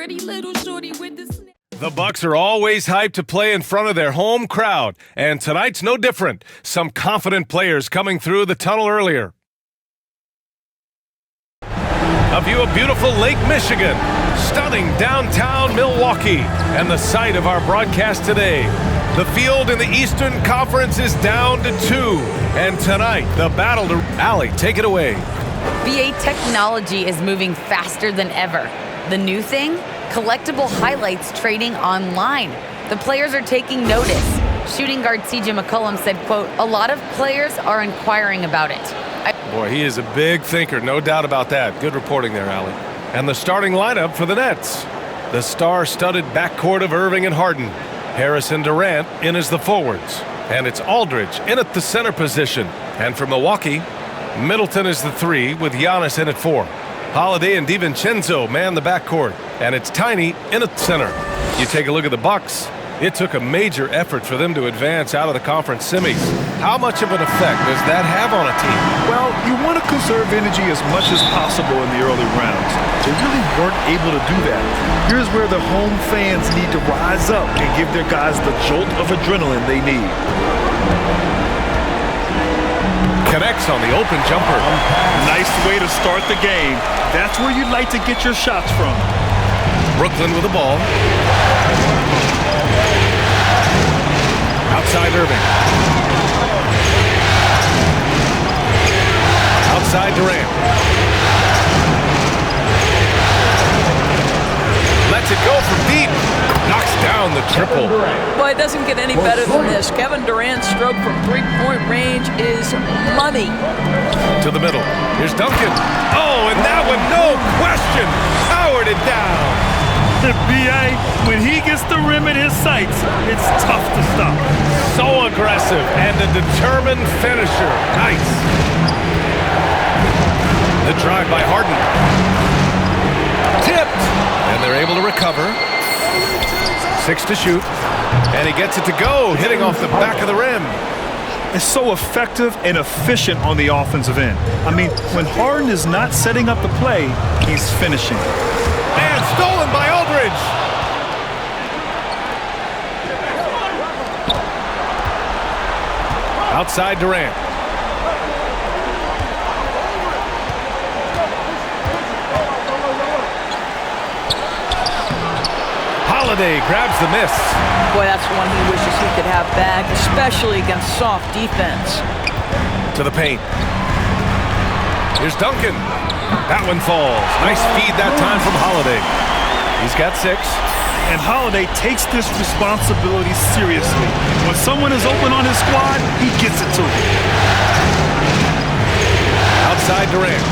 pretty little shorty with the snap. The Bucks are always hyped to play in front of their home crowd, and tonight's no different. Some confident players coming through the tunnel earlier. A view of beautiful Lake Michigan, stunning downtown Milwaukee, and the site of our broadcast today. The field in the Eastern Conference is down to 2, and tonight, the battle to Allie. Take it away. VA technology is moving faster than ever. The new thing? Collectible highlights trading online. The players are taking notice. Shooting guard CJ McCollum said, quote, "A lot of players are inquiring about it." Boy, he is a big thinker, no doubt about that. Good reporting there, Allie. And the starting lineup for the Nets. The star-studded backcourt of Irving and Harden. Harris and Durant in as the forwards. And it's Aldridge in at the center position. And for Milwaukee, Middleton is the 3 with Giannis in at 4. Holiday and DiVincenzo man the backcourt. And it's Tiny in at center. You take a look at the Bucks. It took a major effort for them to advance out of the conference semis. How much of an effect does that have on a team? Well, you want to conserve energy as much as possible in the early rounds. They really weren't able to do that. Here's where the home fans need to rise up and give their guys the jolt of adrenaline they need. Connects on the open jumper. Nice way to start the game. That's where you'd like to get your shots from. Brooklyn with the ball. Outside Irving. Outside Durant. Lets it go from deep. Knocks down the triple. Boy, it doesn't get any better than this. Kevin Durant's stroke from three-point range is money. To the middle. Here's Duncan. Oh, and that one, no question, powered it down. B.A., when he gets the rim in his sights, it's tough to stop. So aggressive and a determined finisher. Nice. The drive by Harden. Tipped. And they're able to recover. 6 to shoot. And he gets it to go, hitting off the back of the rim. It's so effective and efficient on the offensive end. I mean, when Harden is not setting up the play, he's finishing. And stolen by Aldridge. Outside Durant. Holiday grabs the miss. Boy, that's one he wishes he could have back, especially against soft defense. To the paint. Here's Duncan. That one falls. Nice feed that time from Holiday. He's got 6. And Holiday takes this responsibility seriously. When someone is open on his squad, he gets it to him. Outside Durant.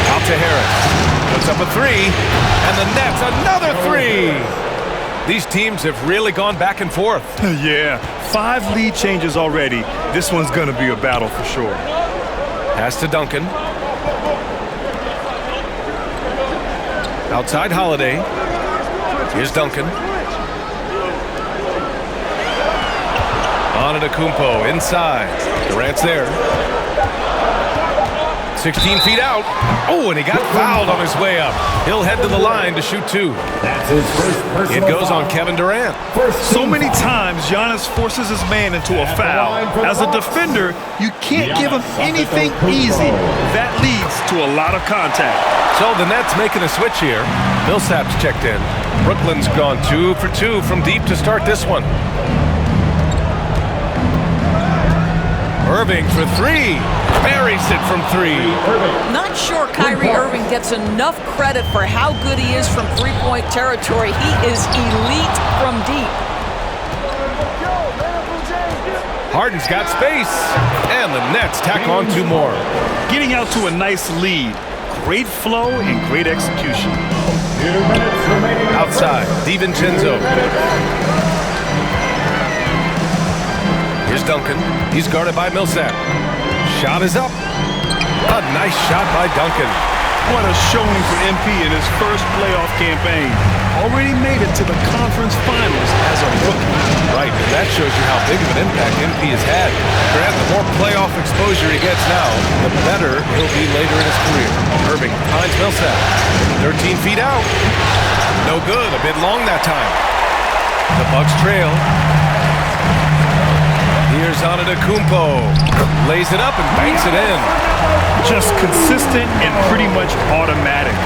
Out to Harris. Puts up a 3. And the Nets, another 3. These teams have really gone back and forth. Yeah, 5 lead changes already. This one's going to be a battle for sure. Pass to Duncan. Outside Holiday. Here's Duncan. Antetokounmpo inside. Durant's there. 16 feet out. Oh, and he got fouled on his way up. He'll head to the line to shoot 2. It goes on Kevin Durant. So many times, Giannis forces his man into a foul. As a defender, you can't give him anything easy. That leads to a lot of contact. So the Nets making a switch here. Millsap's checked in. Brooklyn's gone 2 for 2 from deep to start this one. Irving for 3. Buries it from 3. Not sure Kyrie Irving gets enough credit for how good he is from three-point territory. He is elite from deep. Harden's got space. And the Nets tack on 2 more. Getting out to a nice lead. Great flow and great execution. Outside, DiVincenzo. Here's Duncan. He's guarded by Millsap. Shot is up. A nice shot by Duncan. What a showing for MP in his first playoff campaign. Already made it to the conference finals as a rookie. Right, and that shows you how big of an impact MP has had. Grant, the more playoff exposure he gets now, the better he'll be later in his career. Irving finds Millsap. 13 feet out. No good, a bit long that time. The Bucks trail. Here's Antetokounmpo. Lays it up and banks it in. Just consistent and pretty much automatic.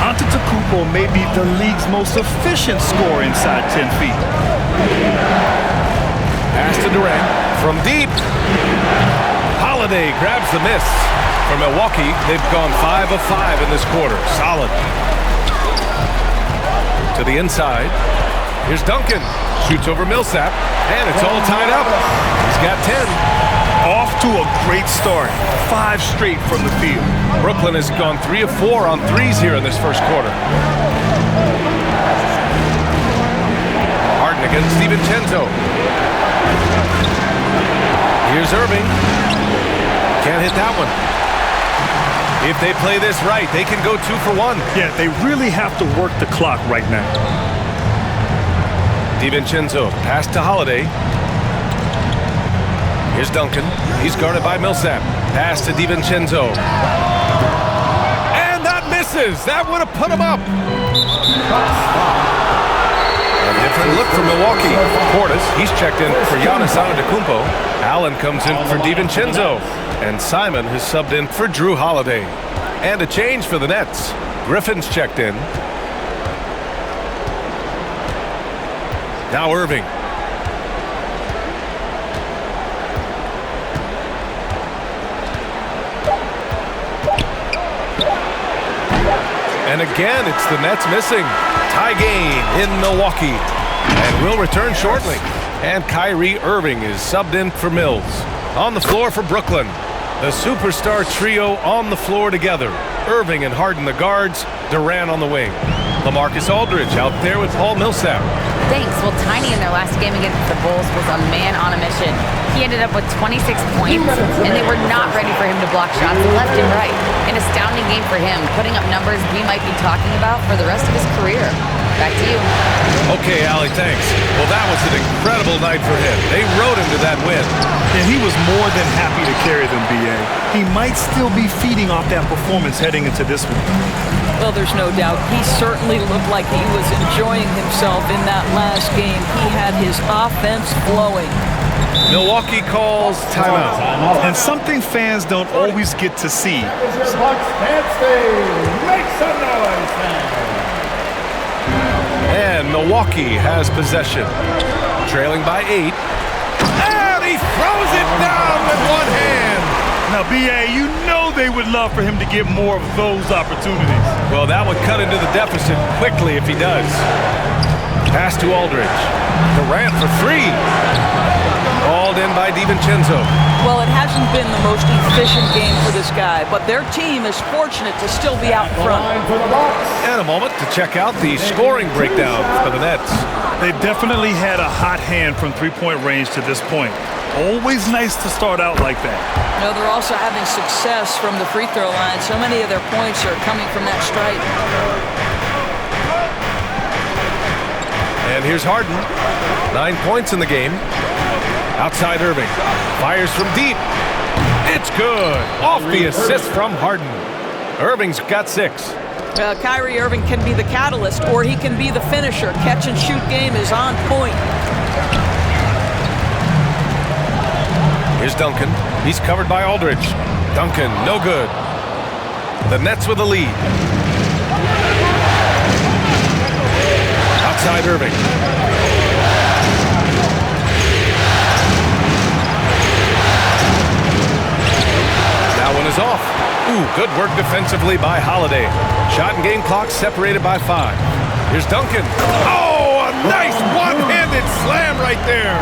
Antetokounmpo may be the league's most efficient scorer inside 10 feet. Pass to Durant from deep. Holiday grabs the miss. For Milwaukee, they've gone 5 of 5 in this quarter. Solid. To the inside. Here's Duncan. Shoots over Millsap. And it's all tied up. He's got 10. Off to a great start. 5 straight from the field. Brooklyn has gone 3 of 4 on threes here in this first quarter. Harden against DiVincenzo. Here's Irving. Can't hit that one. If they play this right, they can go 2 for 1. Yeah, they really have to work the clock right now. DiVincenzo, pass to Holiday. Here's Duncan. He's guarded by Millsap. Pass to DiVincenzo. And that misses. That would have put him up. A different look for Milwaukee. Portis, he's checked in for Giannis Antetokounmpo. Allen comes in for DiVincenzo. And Simon has subbed in for Drew Holiday. And a change for the Nets. Griffin's checked in. Now Irving. And again, it's the Nets missing. Tie game in Milwaukee. And will return shortly. And Kyrie Irving is subbed in for Mills. On the floor for Brooklyn. The superstar trio on the floor together. Irving and Harden the guards. Durant on the wing. LaMarcus Aldridge out there with Paul Millsap. Thanks. Well, Tiny in their last game against the Bulls was a man on a mission. He ended up with 26 points, and they were not ready for him to block shots left and right. An astounding game for him, putting up numbers we might be talking about for the rest of his career. Back to you. Okay, Allie, thanks. Well, that was an incredible night for him. They rode him to that win. And he was more than happy to carry them, B.A. He might still be feeding off that performance heading into this one. Well, there's no doubt. He certainly looked like he was enjoying himself in that last game. He had his offense flowing. Milwaukee calls timeout. And something fans don't always get to see. Make some noise, fans. And Milwaukee has possession. Trailing by 8. And he throws it down with one hand. Now, B.A., you know they would love for him to get more of those opportunities. Well, that would cut into the deficit quickly if he does. Pass to Aldridge. Durant for 3. Hauled in by DiVincenzo. Well, it hasn't been the most efficient game for this guy, but their team is fortunate to still be out front. And a moment to check out the scoring breakdown for the Nets. They've definitely had a hot hand from three-point range to this point. Always nice to start out like that. You know, they're also having success from the free throw line. So many of their points are coming from that strike. And here's Harden. 9 points in the game. Outside Irving. Fires from deep. It's good. Off the assist from Harden. Irving's got 6. Kyrie Irving can be the catalyst, or he can be the finisher. Catch and shoot game is on point. Here's Duncan. He's covered by Aldridge. Duncan, no good. The Nets with the lead. Outside Irving. That one is off. Ooh, good work defensively by Holiday. Shot and game clock separated by 5. Here's Duncan. Oh, a nice one-handed slam right there.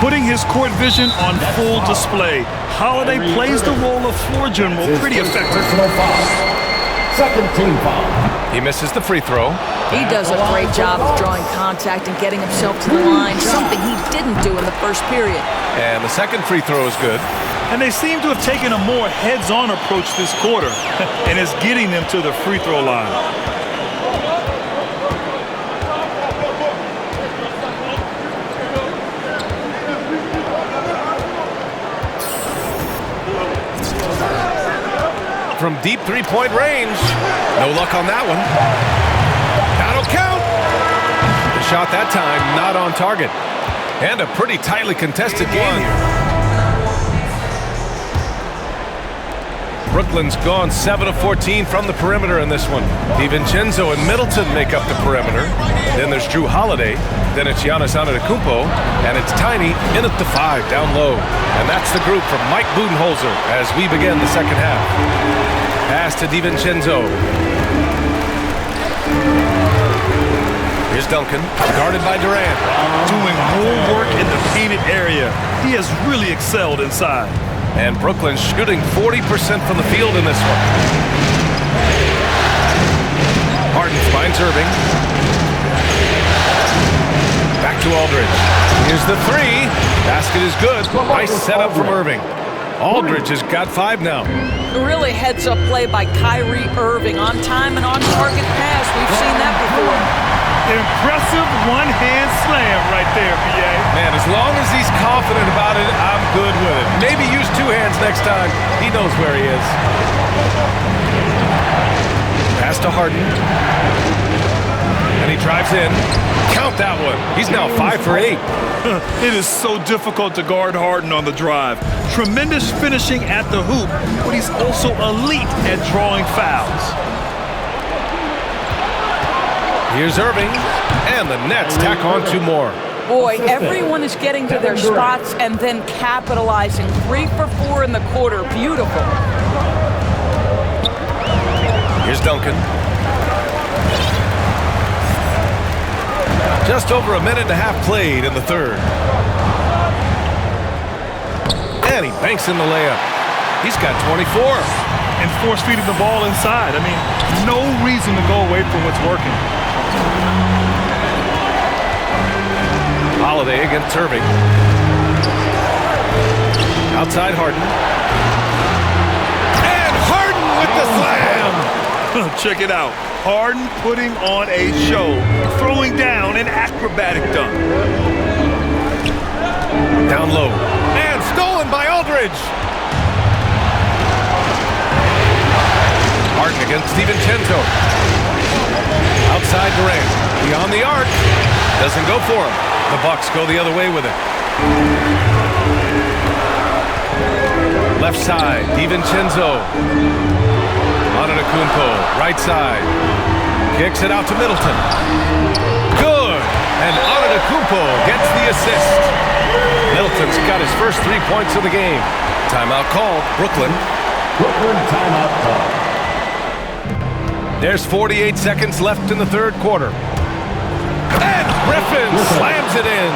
Putting his court vision on full display. Holiday plays the role of floor general pretty effectively. Second team foul. He misses the free throw. He does a great job of drawing contact and getting himself to the line, something he didn't do in the first period. And the second free throw is good. And they seem to have taken a more heads-on approach this quarter, and it's getting them to the free throw line. From deep three-point range. No luck on that one. That'll count. The shot that time not on target. And a pretty tightly contested game here. Brooklyn's gone 7 of 14 from the perimeter in this one. DiVincenzo and Middleton make up the perimeter. Then there's Drew Holiday. Then it's Giannis Antetokounmpo. And it's Tiny in at the 5 down low. And that's the group from Mike Budenholzer as we begin the second half. Pass to DiVincenzo. Here's Duncan, guarded by Durant. Doing more work in the painted area. He has really excelled inside. And Brooklyn shooting 40% from the field in this one. Harden finds Irving. Back to Aldridge. Here's the 3. Basket is good. Nice setup from Irving. Aldridge has got 5 now. Really heads-up play by Kyrie Irving. On time and on target pass. We've seen that before. Impressive one-hand slam right there, B.A. Man, as long as he's confident about it, I'm good with it. Maybe use 2 hands next time. He knows where he is. Pass to Harden. And he drives in. Count that one. He's now 5 for 8. It is so difficult to guard Harden on the drive. Tremendous finishing at the hoop, but he's also elite at drawing fouls. Here's Irving, and the Nets tack on 2 more. Boy, everyone is getting to their spots and then capitalizing. 3 for 4 in the quarter. Beautiful. Here's Duncan. Just over a minute and a half played in the third. And he banks in the layup. He's got 24. And force-feeding the ball inside. I mean, no reason to go away from what's working. Holiday against Irving. Outside Harden. And Harden with the slam! Check it out. Harden putting on a show, throwing down an acrobatic dunk. Down low. And stolen by Aldridge. Harden against DiVincenzo. Outside Durant. Beyond the arc. Doesn't go for him. The Bucks go the other way with it. Left side, DiVincenzo. Antetokounmpo, right side. Kicks it out to Middleton. Good! And Antetokounmpo gets the assist. Middleton's got his first 3 points of the game. Timeout called, Brooklyn. Brooklyn timeout call. There's 48 seconds left in the third quarter. And Griffin slams it in.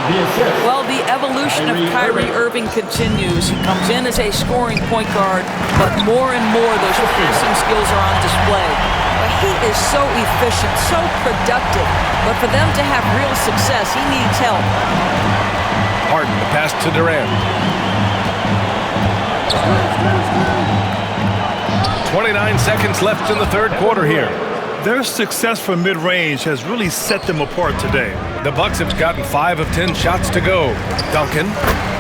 Well, the evolution of Kyrie Irving continues. He comes in as a scoring point guard, but more and more those passing skills are on display. But he is so efficient, so productive. But for them to have real success, he needs help. Harden, the pass to Durant. 29 seconds left in the third quarter here. Their success from mid-range has really set them apart today. The Bucks have gotten 5 of 10 shots to go. Duncan,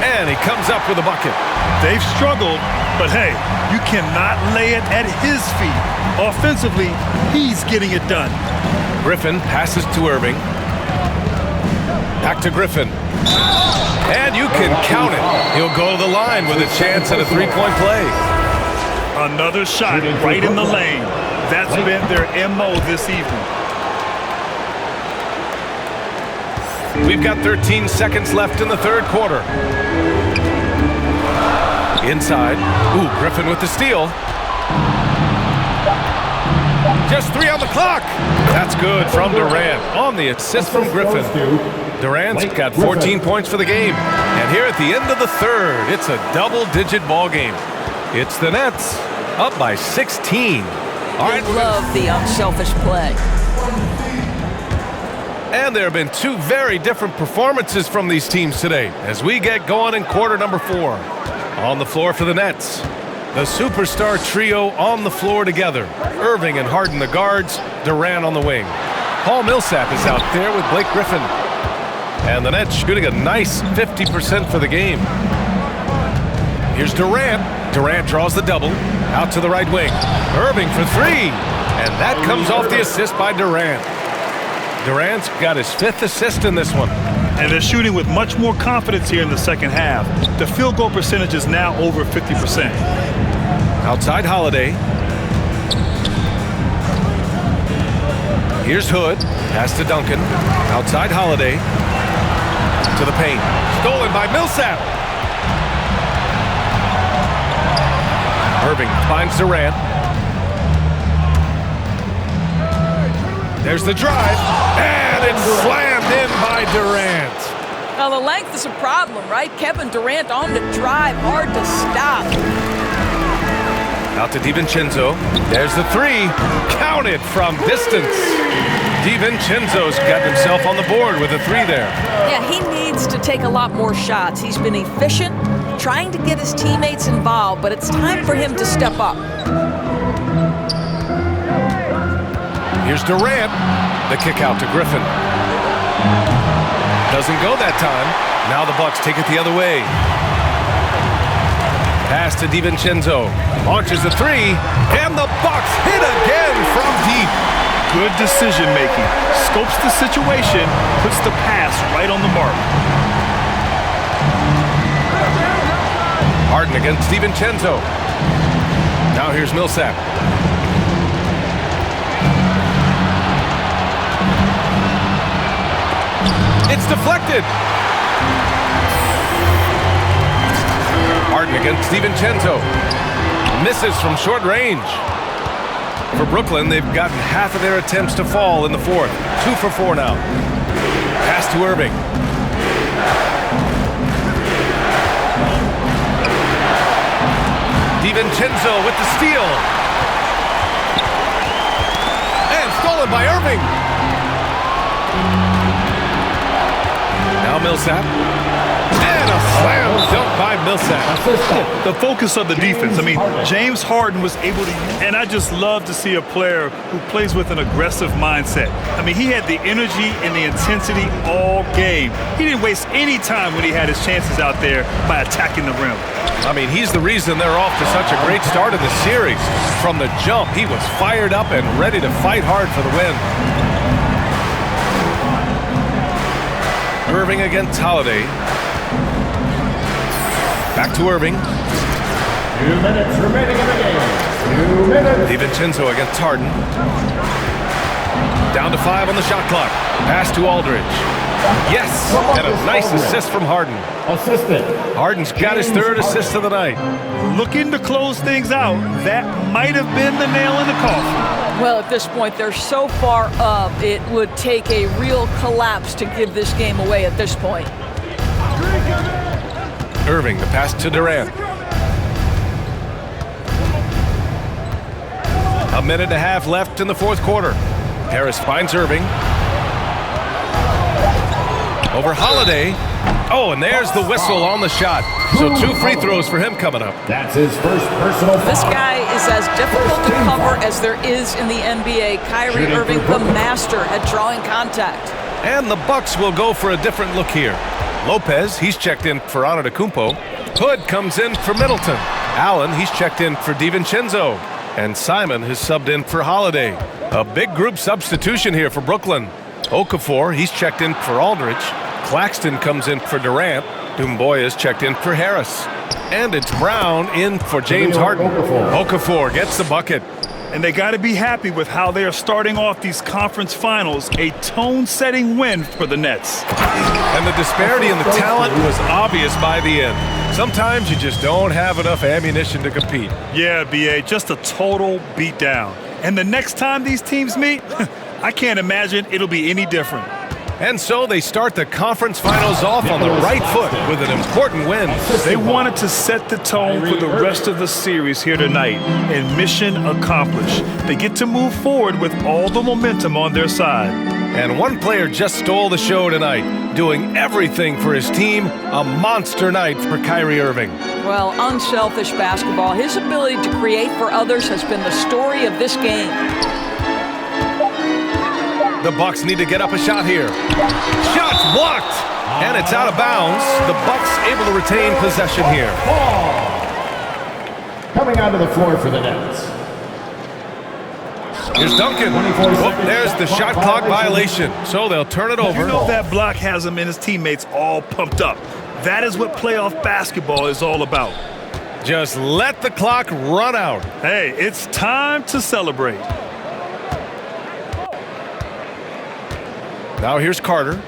and he comes up with a bucket. They've struggled, but hey, you cannot lay it at his feet. Offensively, he's getting it done. Griffin passes to Irving. Back to Griffin. And you can count it. He'll go to the line with a chance at a 3-point play. Another shot right in the lane. That's been their MO this evening. We've got 13 seconds left in the third quarter. Inside. Ooh, Griffin with the steal. Just 3 on the clock. That's good from Durant on the assist from Griffin. Durant's got 14 points for the game. And here at the end of the third, it's a double-digit ball game. It's the Nets up by 16. All right, love the unselfish play. And there have been 2 very different performances from these teams today as we get going in quarter number 4. On the floor for the Nets. The superstar trio on the floor together. Irving and Harden the guards, Durant on the wing. Paul Millsap is out there with Blake Griffin. And the Nets shooting a nice 50% for the game. Here's Durant. Durant draws the double. Out to the right wing. Irving for three. And that comes off the assist by Durant. Durant's got his 5th assist in this one. And they're shooting with much more confidence here in the second half. The field goal percentage is now over 50%. Outside Holiday. Here's Hood. Pass to Duncan. Outside Holiday. To the paint. Stolen by Millsap. Irving finds Durant. There's the drive. And it's slammed in by Durant. Now, the length is a problem, right? Kevin Durant on the drive. Hard to stop. Out to DiVincenzo. There's the three. Counted from distance. DiVincenzo's got himself on the board with a three there. Yeah, he needs to take a lot more shots. He's been efficient, trying to get his teammates involved, but it's time for him to step up. Here's Durant. The kick out to Griffin. Doesn't go that time. Now the Bucks take it the other way. Pass to DiVincenzo. Launches a three. And the Bucks hit again from deep. Good decision making. Scopes the situation, puts the pass right on the mark. Harden against DiVincenzo. Now here's Millsap. It's deflected. Harden against DiVincenzo. Misses from short range. For Brooklyn, they've gotten half of their attempts to fall in the fourth. 2 for 4 now. Pass to Irving. DiVincenzo with the steal. And stolen by Irving. Now Millsap. And a slam dunk by Millsap. The focus of the defense. I mean, James Harden was able to, and I just love to see a player who plays with an aggressive mindset. I mean, he had the energy and the intensity all game. He didn't waste any time when he had his chances out there by attacking the rim. I mean, he's the reason they're off to such a great start in the series. From the jump, he was fired up and ready to fight hard for the win. Irving against Holiday. Back to Irving. 2 minutes remaining in the game. 2 minutes. DiVincenzo against Harden. Down to 5 on the shot clock. Pass to Aldridge. Yes, and a nice assist from Harden. Assistant. Harden's got his 3rd assist of the night. Looking to close things out. That might have been the nail in the coffin. Well, at this point, they're so far up, it would take a real collapse to give this game away at this point. Irving, the pass to Durant. A minute and a half left in the fourth quarter. Harris finds Irving. Over Holiday. Oh, and there's the whistle on the shot. So 2 free throws for him coming up. That's his first personal foul. This guy is as difficult to cover as there is in the NBA. Kyrie Irving, the master at drawing contact. And the Bucks will go for a different look here. Lopez, he's checked in for Antetokounmpo. Hood comes in for Middleton. Allen, he's checked in for DiVincenzo. And Simon has subbed in for Holiday. A big group substitution here for Brooklyn. Okafor, he's checked in for Aldridge. Claxton comes in for Durant. Dumboy is checked in for Harris. And it's Brown in for James Harden. Okafor gets the bucket. And they got to be happy with how they are starting off these conference finals. A tone-setting win for the Nets. And the disparity in the talent was obvious by the end. Sometimes you just don't have enough ammunition to compete. Yeah, B.A., just a total beatdown. And the next time these teams meet, I can't imagine it'll be any different. And so they start the conference finals off on the right foot with an important win. They wanted to set the tone for the rest of the series here tonight, and mission accomplished. They get to move forward with all the momentum on their side. And one player just stole the show tonight, doing everything for his team. A monster night for Kyrie Irving. Well, unselfish basketball. His ability to create for others has been the story of this game. The Bucks need to get up a shot here. Shot's blocked, and it's out of bounds. The Bucks able to retain possession here. Coming onto the floor for the Nets. Here's Duncan. Oh, there's the shot clock violation, so they'll turn it over. You know that block has him and his teammates all pumped up. That is what playoff basketball is all about. Just let the clock run out. Hey, it's time to celebrate. Now here's Carter.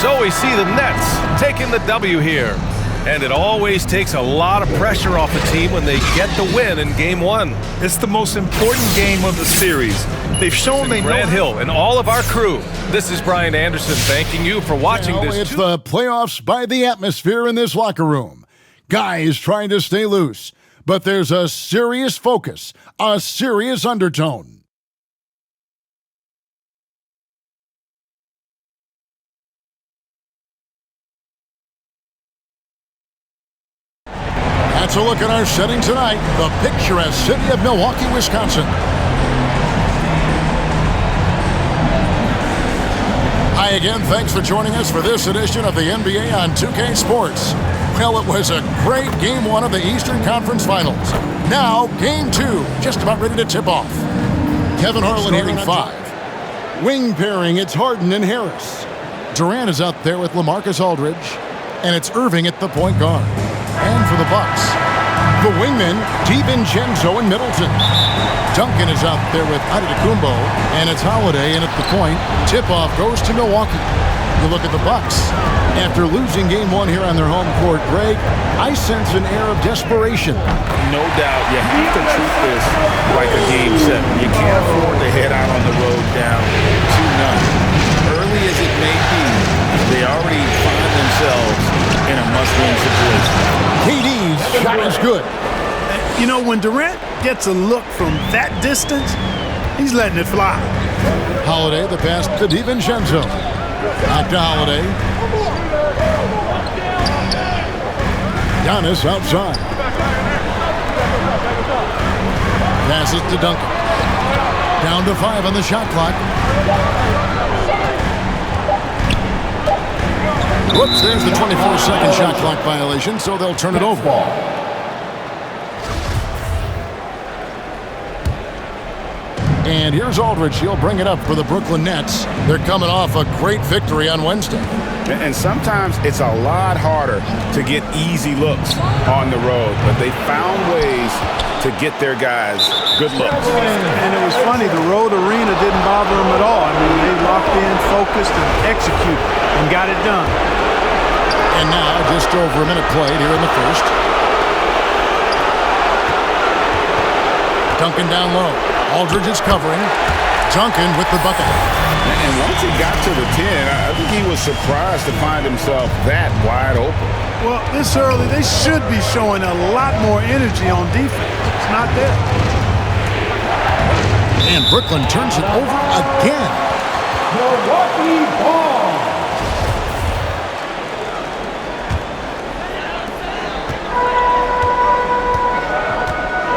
So we see the Nets taking the W here. And it always takes a lot of pressure off a team when they get the win in Game 1. It's the most important game of the series. They've shown they know. Grant Hill and all of our crew, this is Brian Anderson thanking you for watching this. It's the playoffs by the atmosphere in this locker room. Guys trying to stay loose, but there's a serious focus, a serious undertone. That's a look at our setting tonight, the picturesque city of Milwaukee, Wisconsin. Hi again, thanks for joining us for this edition of the NBA on 2K Sports. Well, it was a great Game 1 of the Eastern Conference Finals. Now, Game 2, just about ready to tip off. Kevin Harlan here in 5. Wing pairing, it's Harden and Harris. Durant is out there with LaMarcus Aldridge, and it's Irving at the point guard. And for the Bucks, the wingmen, DiVincenzo and Middleton. Duncan is out there with Antetokounmpo, and it's Holiday, and at the point, tip-off goes to Milwaukee. You look at the Bucks. After losing Game 1 here on their home court, Greg, I sense an air of desperation. No doubt, you have to treat this like a Game 7. You can't afford to head out on the road down 2-0. Early as it may be, they already find themselves in a must-win situation. KD's shot is good. You know, when Durant gets a look from that distance, he's letting it fly. Holiday, the pass to DiVincenzo. Back to Holiday. Giannis outside. Passes to Duncan. Down to 5 on the shot clock. Whoops, there's the 24-second shot clock violation, so they'll turn it over. And here's Aldridge. He'll bring it up for the Brooklyn Nets. They're coming off a great victory on Wednesday. And sometimes it's a lot harder to get easy looks on the road, but they found ways to get their guys good looks. And it was funny, the road arena didn't bother them at all. I mean, they locked in, focused, and executed, and got it done. And now, just over a minute played here in the first. Duncan down low. Aldridge is covering. Duncan with the bucket. And once he got to the 10, I think he was surprised to find himself that wide open. Well, this early, they should be showing a lot more energy on defense. It's not there. And Brooklyn turns it over again. Milwaukee ball.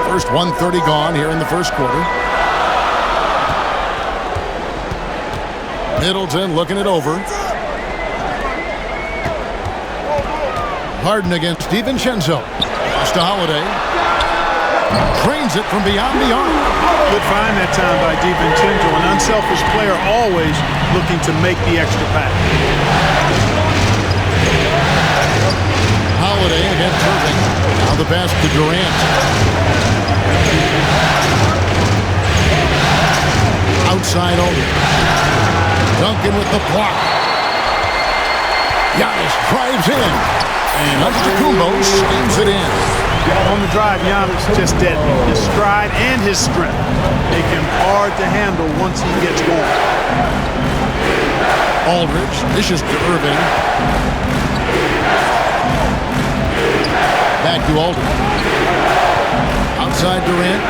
First 1:30 gone here in the first quarter. Middleton looking it over. Harden against DiVincenzo. Pass to Holiday. Drains it from beyond the arc. Good find that time by DiVincenzo, an unselfish player always looking to make the extra pass. Holiday against Irving. Now the pass to Durant. Outside Aldridge. Duncan with the block. Giannis drives in. And Antetokounmpo slams it in. On the drive, Giannis just deadly. His stride and his strength make him hard to handle once he gets going. Aldridge dishes to Irving. Back to Aldridge. Outside Durant.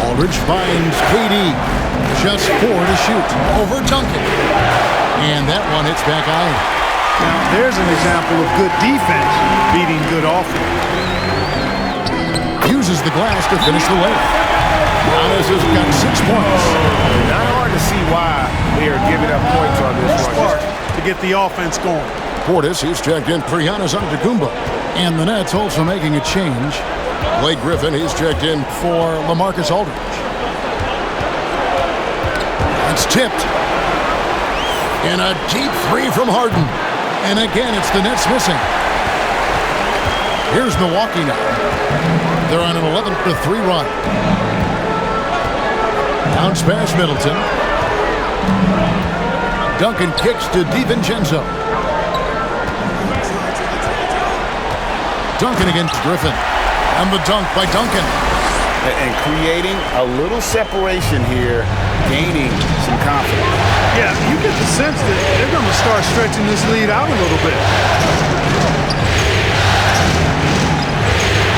Aldridge finds KD. Just 4 to shoot. Over Duncan. And that one hits back iron. Now, there's an example of good defense beating good offense. Uses the glass to finish the layup. Giannis has got 6 points. Not hard to see why they are giving up points on this Smart one. to get the offense going. Portis, he's checked in for Giannis Antetokounmpo. And the Nets also making a change. Blake Griffin, he's checked in for LaMarcus Aldridge. It's tipped. And a deep 3 from Harden. And again, it's the Nets missing. Here's Milwaukee now. They're on an 11-3 run. Bounce pass Middleton. Duncan kicks to DiVincenzo. Duncan against Griffin. And the dunk by Duncan. And creating a little separation here, gaining some confidence. Yeah, you get the sense that they're going to start stretching this lead out a little bit.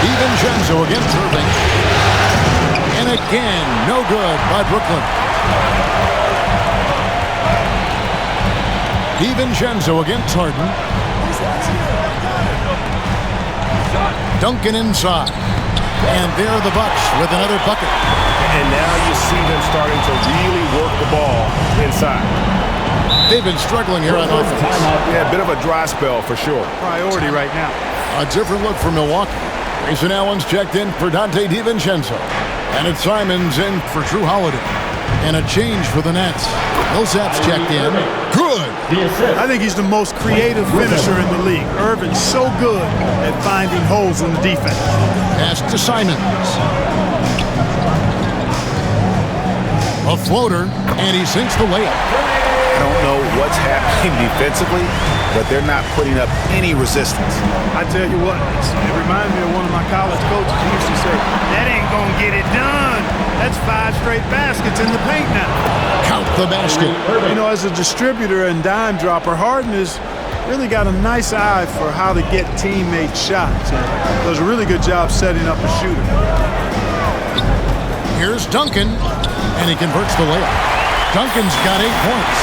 DiVincenzo against Irving. And again, no good by Brooklyn. DiVincenzo against Harden. Duncan inside. And there are the Bucks with another bucket. And now you see them starting to really work the ball inside. They've been struggling here on offense. Yeah, a bit of a dry spell for sure. Priority right now. A different look for Milwaukee. Grayson Allen's checked in for Dante DiVincenzo. And it's Simons in for Drew Holiday. And a change for the Nets. Millsap's checked in. Good. I think he's the most creative finisher in the league. Irvin's so good at finding holes in the defense. Pass to Simons. A floater, and he sinks the layup. I don't know what's happening defensively, but they're not putting up any resistance. I tell you what, it reminds me of one of my college coaches. He used to say, that ain't gonna get it done. That's 5 straight baskets in the paint now. Count the basket. You know, as a distributor and dime dropper, Harden has really got a nice eye for how to get teammate shots. And does a really good job setting up a shooter. Here's Duncan, and he converts the layup. Duncan's got 8 points.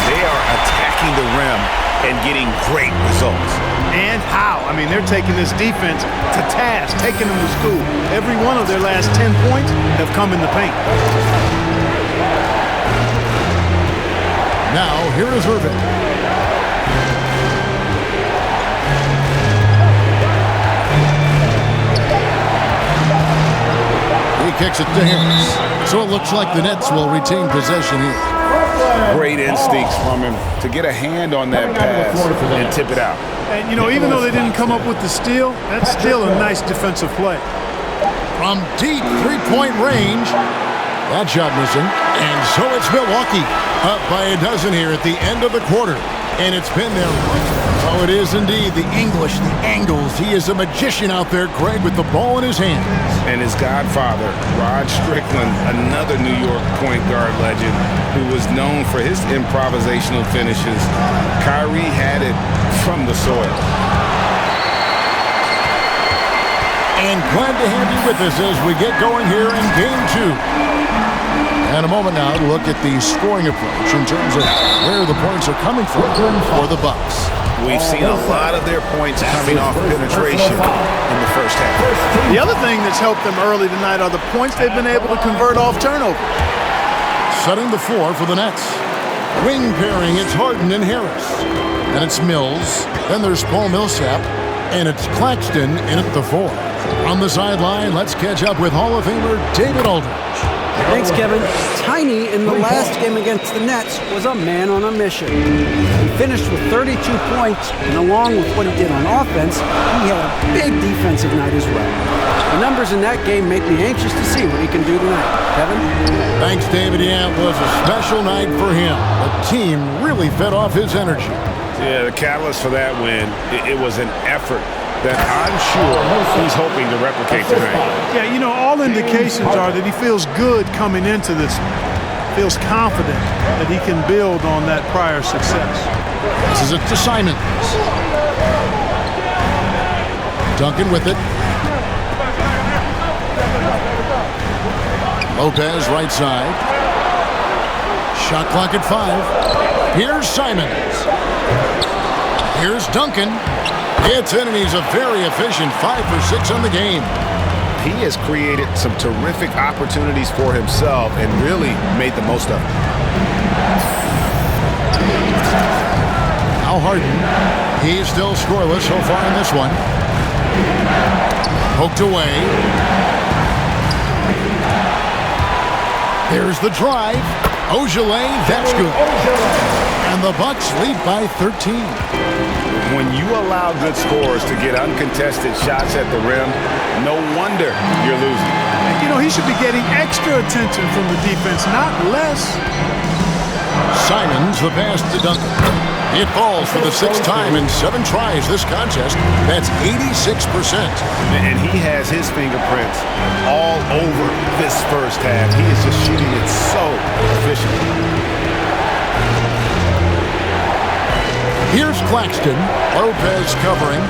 They are attacking the rim and getting great results. And how? I mean, they're taking this defense to task, taking them to school. Every one of their last 10 points have come in the paint. Now, here is Irving. He kicks it to Harris. So it looks like the Nets will retain possession here. Great instincts from him to get a hand on that pass and tip it out. And, you know, even though they didn't come up with the steal, that's still a nice defensive play. From deep three-point range. That shot missing. And so it's Milwaukee up by a dozen here at the end of the quarter. And it's been there. Oh, it is indeed. The English, the angles. He is a magician out there, Greg, with the ball in his hands. And his godfather, Rod Strickland, another New York point guard legend who was known for his improvisational finishes. Kyrie had it from the soil. And glad to have you with us as we get going here in Game 2. And a moment now to look at the scoring approach in terms of where the points are coming from for the Bucks. We've seen a lot of their points coming off penetration in the first half. The other thing that's helped them early tonight are the points they've been able to convert off turnover. Setting the floor for the Nets. Wing pairing, it's Harden and Harris. Then it's Mills. Then there's Paul Millsap. And it's Claxton in at the 4. On the sideline, let's catch up with Hall of Famer David Aldridge. Thanks, Kevin. Tiny in the last game against the Nets was a man on a mission. He finished with 32 points, and along with what he did on offense, he had a big defensive night as well. The numbers in that game make me anxious to see what he can do tonight. Kevin? Thanks, David. Yeah, it was a special night for him. The team really fed off his energy. Yeah, the catalyst for that win, it was an effort that I'm sure he's hoping to replicate tonight. Yeah, you know, all indications are that he feels good coming into this. feels confident that he can build on that prior success. This is it to Simons. Duncan with it. Lopez right side. Shot clock at 5. Here's Simons. Here's Duncan. It's in, and he's a very efficient 5 for 6 on the game. He has created some terrific opportunities for himself and really made the most of it. Now Harden. He's still scoreless so far in this one. Poked away. There's the drive. Ojale, that's good. And the Bucks lead by 13. When you allow good scorers to get uncontested shots at the rim, no wonder you're losing. You know, he should be getting extra attention from the defense, not less. Simons, the pass to Duncan. It falls for the 6th time in 7 tries this contest. That's 86%. And he has his fingerprints all over this first half. He is just shooting it so efficiently. Here's Claxton. Lopez covering.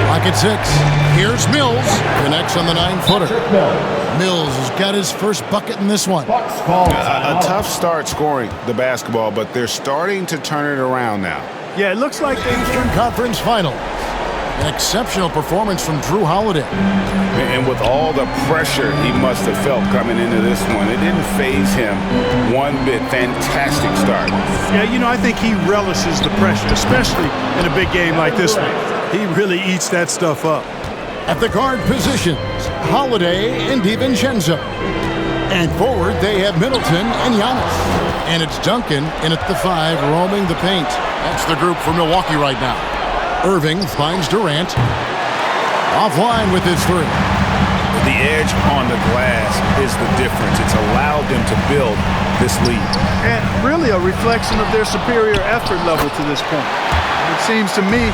Lock at 6. Here's Mills. Connects on the 9-footer. Mills has got his first bucket in this one. A tough start scoring the basketball, but they're starting to turn it around now. Yeah, it looks like Eastern Conference Finals. An exceptional performance from Drew Holiday. And with all the pressure he must have felt coming into this one, it didn't faze him one bit. Fantastic start. Yeah, you know, I think he relishes the pressure, especially in a big game like this one. He really eats that stuff up. At the guard positions, Holiday and DiVincenzo. And forward, they have Middleton and Giannis. And it's Duncan in at the 5, roaming the paint. That's the group for Milwaukee right now. Irving finds Durant. Offline with his 3. The edge on the glass is the difference. It's allowed them to build this lead. And really a reflection of their superior effort level to this point. It seems to me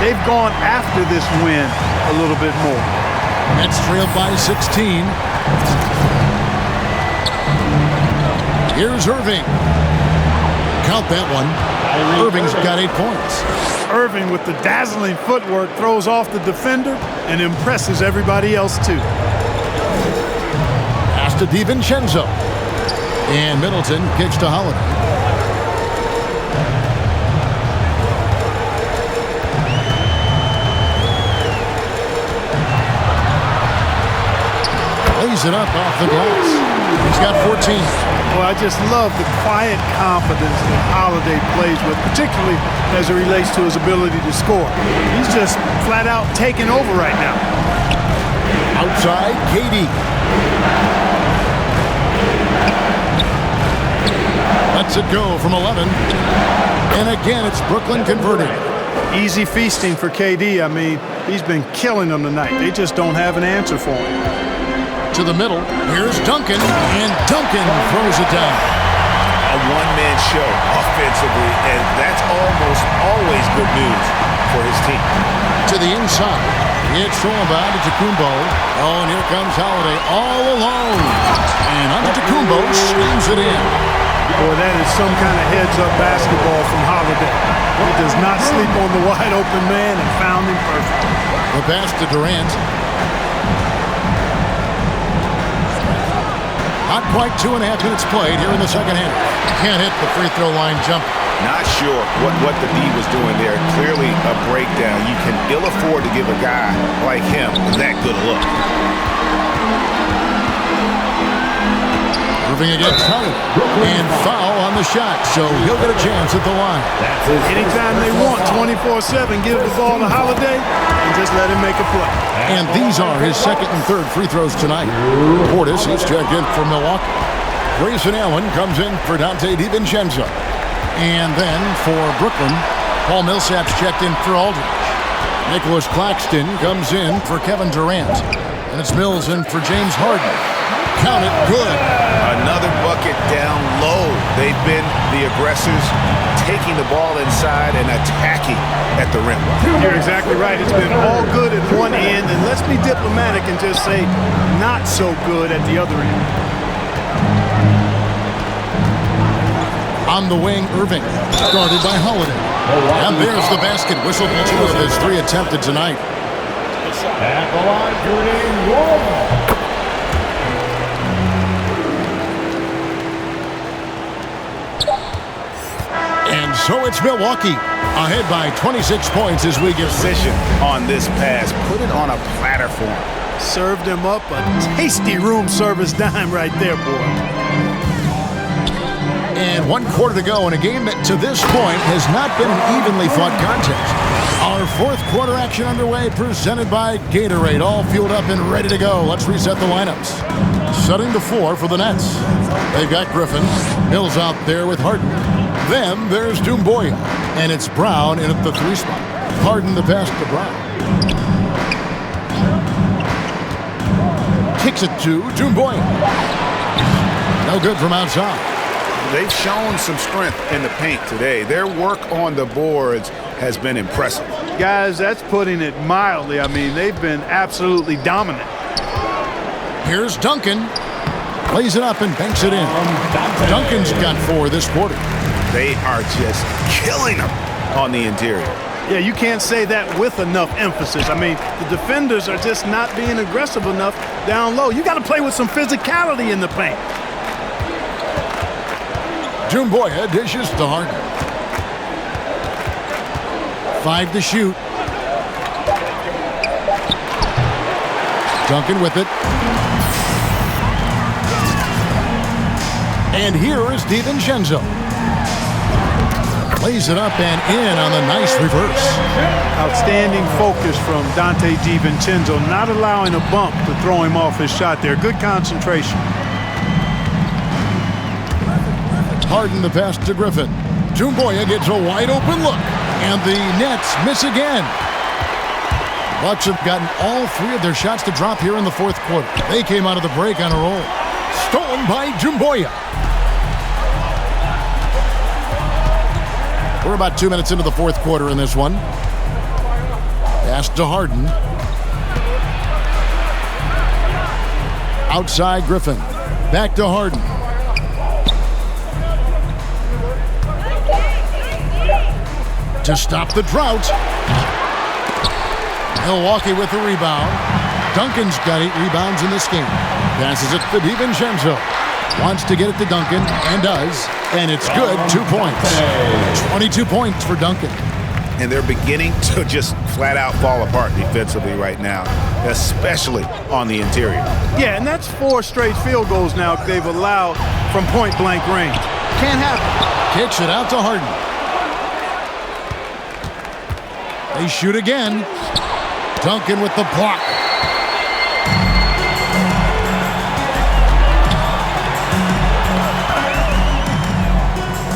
they've gone after this win a little bit more. Nets trailed by 16. Here's Irving. Count that one. Irving's got 8 points. Irving, with the dazzling footwork, throws off the defender and impresses everybody else too. Pass to DiVincenzo. And Middleton kicks to Holiday. Lays it up off the glass. He's got 14. Well, I just love the quiet confidence that Holiday plays with, particularly as it relates to his ability to score. He's just flat out taking over right now. Outside, KD. Lets it go from 11. And again, it's Brooklyn converting. Easy feasting for KD. I mean, he's been killing them tonight. They just don't have an answer for him. To the middle. Here's Duncan, and Duncan throws it down. A one-man show offensively, and that's almost always good news for his team. To the inside. It's thrown by Antetokounmpo. Oh, and here comes Holiday all alone. And Antetokounmpo slams it in. Boy, that is some kind of heads-up basketball from Holiday. He does not sleep on the wide-open man and found him perfect. The pass to Durant. Not quite 2.5 minutes played here in the second half. Can't hit the free throw line jump. Not sure what the D was doing there. Clearly a breakdown. You can ill afford to give a guy like him that good a look. Moving against Howard. And foul on the shot, so he'll get a chance at the line. Anytime they want, 24/7, give the ball to Holiday and just let him make a play. And these are his second and third free throws tonight. Portis is checked in for Milwaukee. Grayson Allen comes in for Dante DiVincenzo. And then for Brooklyn, Paul Millsap's checked in for Aldridge. Nicholas Claxton comes in for Kevin Durant. And it's Mills in for James Harden. Count it, good. Another bucket down low. They've been the aggressors, taking the ball inside and attacking at the rim. You're exactly right. It's been all good at one end, and let's be diplomatic and just say not so good at the other end. On the wing, Irving, guarded by Holiday. And there's the basket whistle. 2 of his 3 attempted tonight. At the line, shooting Wall. And so it's Milwaukee ahead by 26 points as we get Precision on this pass. Put it on a platter for him. Served him up a tasty room service dime right there, boy. And 1 quarter to go in a game that to this point has not been an evenly fought contest. Our 4th quarter action underway, presented by Gatorade. All fueled up and ready to go. Let's reset the lineups. Setting the floor for the Nets. They've got Griffin. Hill's out there with Harden. Then there's Doumbouya. And it's Brown in at the 3 spot. Harden the pass to Brown. Kicks it to Doumbouya. No good from outside. They've shown some strength in the paint today. Their work on the boards has been impressive. Guys, that's putting it mildly. I mean, they've been absolutely dominant. Here's Duncan. Plays it up and banks it in. Duncan's got 4 this quarter. They are just killing them on the interior. Yeah, you can't say that with enough emphasis. I mean, the defenders are just not being aggressive enough down low. You got to play with some physicality in the paint. Doumbouya dishes to Harden. 5 to shoot. Duncan with it. And here is DiVincenzo. Plays it up and in on the nice reverse. Outstanding focus from Dante DiVincenzo, not allowing a bump to throw him off his shot there. Good concentration. Harden the pass to Griffin. Doumbouya gets a wide open look. And the Nets miss again. Bucks have gotten all 3 of their shots to drop here in the 4th quarter. They came out of the break on a roll. Stolen by Doumbouya. We're about 2 minutes into the 4th quarter in this one. Pass to Harden. Outside Griffin. Back to Harden. To stop the drought. Milwaukee with the rebound. Duncan's got 8 rebounds in this game. Passes it to DiVincenzo. Wants to get it to Duncan, and does. And it's good, 2 points. 22 points for Duncan. And they're beginning to just flat out fall apart defensively right now, especially on the interior. Yeah, and that's 4 straight field goals now they've allowed from point-blank range. Can't happen. Kicks it out to Harden. They shoot again. Duncan with the block.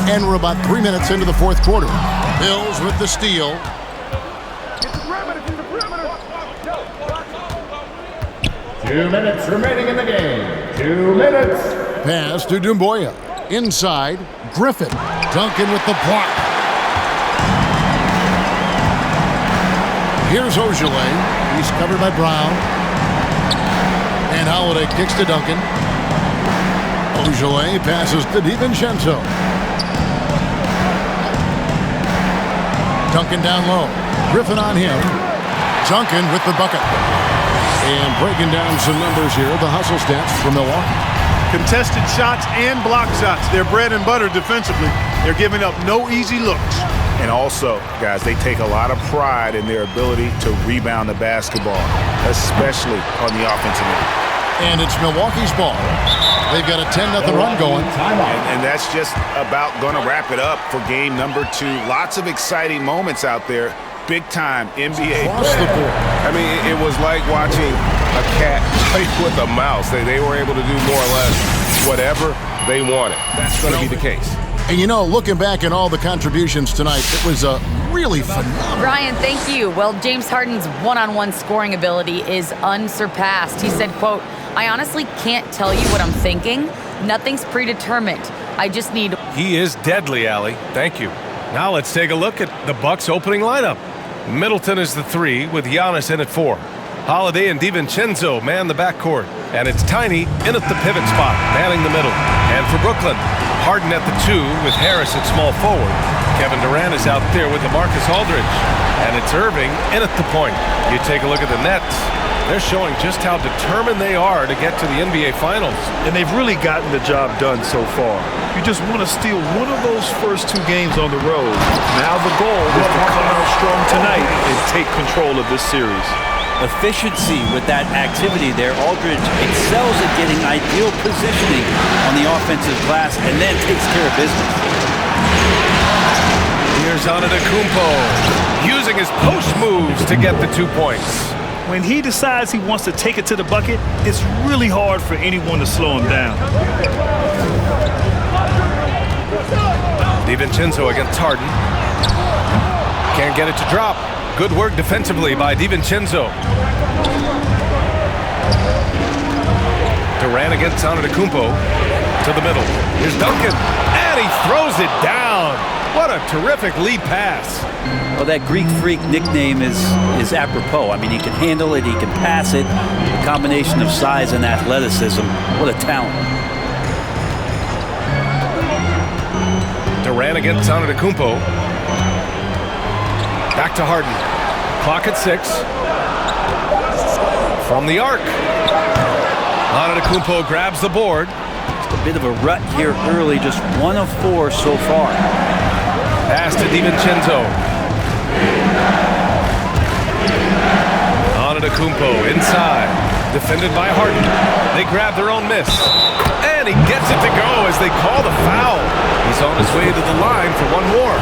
And we're about 3 minutes into the 4th quarter. Bills with the steal. Two minutes remaining in the game. 2 minutes. Pass to Doumbouya. Inside, Griffin. Duncan with the block. Here's Ogilvy. He's covered by Brown. And Holiday kicks to Duncan. Ogilvy passes to DiVincenzo. Duncan down low. Griffin on him. Duncan with the bucket. And breaking down some numbers here, the hustle stats for Milwaukee. Contested shots and block shots. They're bread and butter defensively. They're giving up no easy looks. And also, guys, they take a lot of pride in their ability to rebound the basketball, especially on the offensive end. And it's Milwaukee's ball. They've got a 10-0 run going. And that's just about going to wrap it up for game number 2. Lots of exciting moments out there. Big-time NBA. Across the board. I mean, it was like watching a cat play with a mouse. They were able to do more or less whatever they wanted. That's going to be the case. And you know, looking back at all the contributions tonight, it was really phenomenal. Brian, thank you. Well, James Harden's one-on-one scoring ability is unsurpassed. He said, quote, "I honestly can't tell you what I'm thinking. Nothing's predetermined. I just need..." He is deadly, Allie. Thank you. Now let's take a look at the Bucks' opening lineup. Middleton is the 3 with Giannis in at 4. Holiday and DiVincenzo man the backcourt. And it's Tiny in at the pivot spot, manning the middle. And for Brooklyn, Harden at the 2 with Harris at small forward. Kevin Durant is out there with LaMarcus Aldridge. And it's Irving in at the point. You take a look at the Nets. They're showing just how determined they are to get to the NBA Finals. And they've really gotten the job done so far. You just want to steal one of those first 2 games on the road. Now the goal is to come out strong tonight and take control of this series. Efficiency with that activity there. Aldridge excels at getting ideal positioning on the offensive glass and then takes care of business. Here's Antetokounmpo using his post moves to get the 2 points. When he decides he wants to take it to the bucket, it's really hard for anyone to slow him down. DiVincenzo against Harden. Can't get it to drop. Good work defensively by DiVincenzo. Durant against Antetokounmpo to the middle. Here's Duncan, and he throws it down. What a terrific lead pass. Well, that Greek Freak nickname is apropos. I mean, he can handle it, he can pass it. A combination of size and athleticism. What a talent. Durant against Antetokounmpo. Back to Harden. Clock at 6. From the arc. Antetokounmpo grabs the board. Just a bit of a rut here early, just 1 of 4 so far. Pass to DiVincenzo. Antetokounmpo inside. Defended by Harden. They grab their own miss. And he gets it to go as they call the foul. He's on his way to the line for 1 more.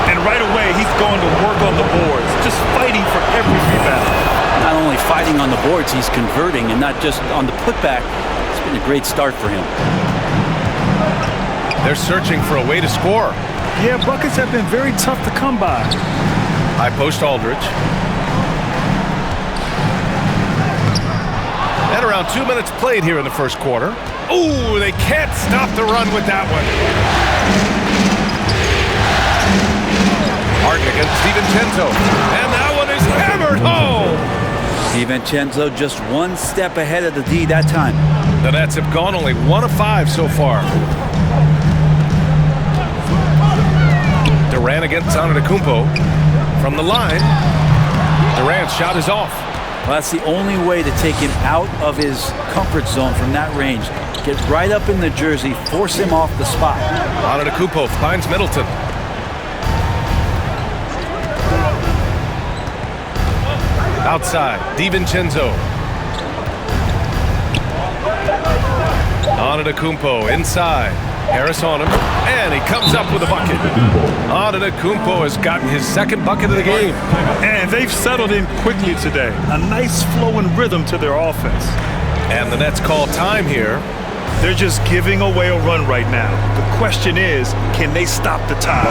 And right away, he's going to work on the boards, just fighting for every rebound. Not only fighting on the boards, he's converting, and not just on the putback. It's been a great start for him. They're searching for a way to score. Yeah, buckets have been very tough to come by. High post Aldridge. And around 2 minutes played here in the first quarter. Ooh, they can't stop the run with that one. Harden against DiVincenzo. And that one is hammered home. DiVincenzo just 1 step ahead of the D that time. The Nets have gone only 1 of 5 so far. Durant against Antetokounmpo. From the line, Durant's shot is off. Well, that's the only way to take him out of his comfort zone from that range. Get right up in the jersey, force him off the spot. Antetokounmpo finds Middleton. Outside, DiVincenzo. Antetokounmpo inside. Harris on him, and he comes up with a bucket. Antetokounmpo has gotten his 2nd bucket of the game. And they've settled in quickly today. A nice flow and rhythm to their offense. And the Nets call time here. They're just giving away a run right now. The question is, can they stop the tide?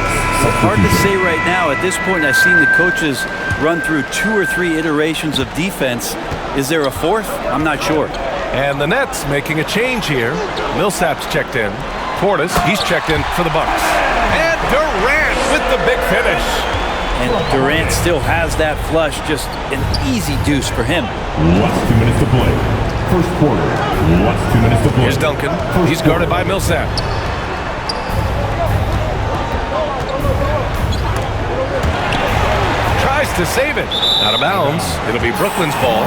Hard to say right now. At this point, I've seen the coaches run through 2 or 3 iterations of defense. Is there a 4th? I'm not sure. And the Nets making a change here. Millsap's checked in. Portis, he's checked in for the Bucks. And Durant with the big finish. And Durant still has that flush, just an easy deuce for him. Last 2 minutes to play. First quarter. Last 2 minutes to play. Here's Duncan. He's guarded by Millsap. Tries to save it. Out of bounds. It'll be Brooklyn's ball.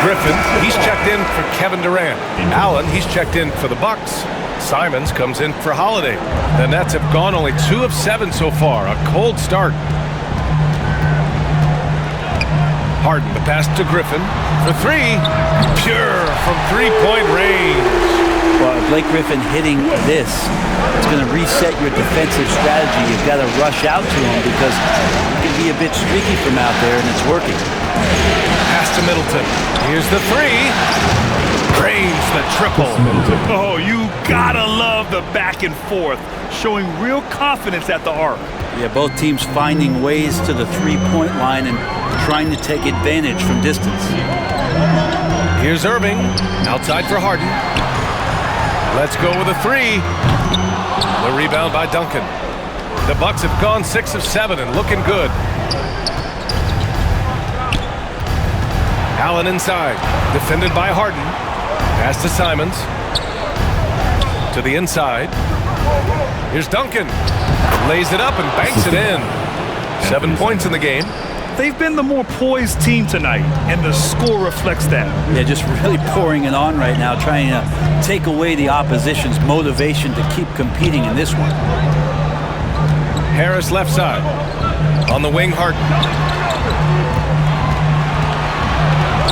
Griffin, he's checked in for Kevin Durant. Allen, he's checked in for the Bucks. Simons comes in for Holiday. The Nets have gone only 2 of 7 so far. A cold start. Harden, the pass to Griffin for 3. Pure from 3-point range. Well, Blake Griffin hitting this, it's going to reset your defensive strategy. You've got to rush out to him because you can be a bit streaky from out there, and it's working. Pass to Middleton. Here's the 3. Drains the triple. Oh, you gotta love the back and forth, showing real confidence at the arc. Yeah, both teams finding ways to the 3-point line and trying to take advantage from distance. Here's Irving, outside for Harden. Let's go with a 3. The rebound by Duncan. The Bucks have gone 6 of 7 and looking good. Allen inside, defended by Harden. Pass to Simons. To the inside. Here's Duncan. Lays it up and banks it in. 7 points in the game. They've been the more poised team tonight, and the score reflects that. They're just really pouring it on right now, trying to take away the opposition's motivation to keep competing in this one. Harris left side. On the wing, Harden.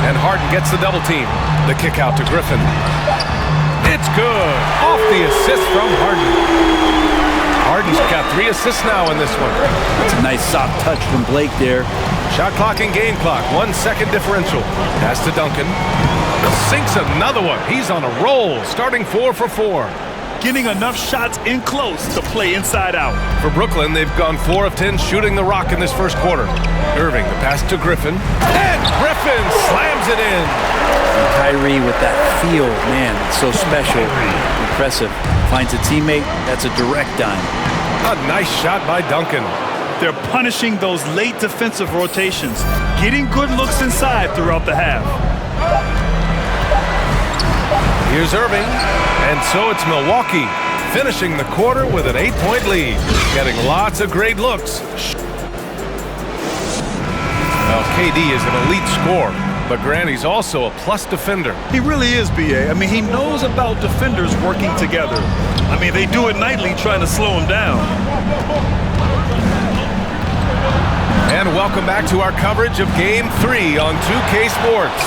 And Harden gets the double team. The kick out to Griffin. It's good. Off the assist from Harden. Harden's got 3 assists now in this one. It's a nice soft touch from Blake there. Shot clock and game clock, 1 second differential. Pass to Duncan. Sinks another one. He's on a roll, starting 4 for 4. Getting enough shots in close to play inside out. For Brooklyn, they've gone 4 of 10 shooting the rock in this first quarter. Irving, the pass to Griffin. And Griffin slams it in. And Kyrie with that feel, man, it's so special. Impressive. Finds a teammate, that's a direct dime. A nice shot by Duncan. They're punishing those late defensive rotations, getting good looks inside throughout the half. Here's Irving, and so it's Milwaukee, finishing the quarter with an 8-point lead, getting lots of great looks. Now, KD is an elite scorer, but Grant, he's also a plus defender. He really is, B.A. I mean, he knows about defenders working together. I mean, they do it nightly trying to slow him down. And welcome back to our coverage of Game 3 on 2K Sports.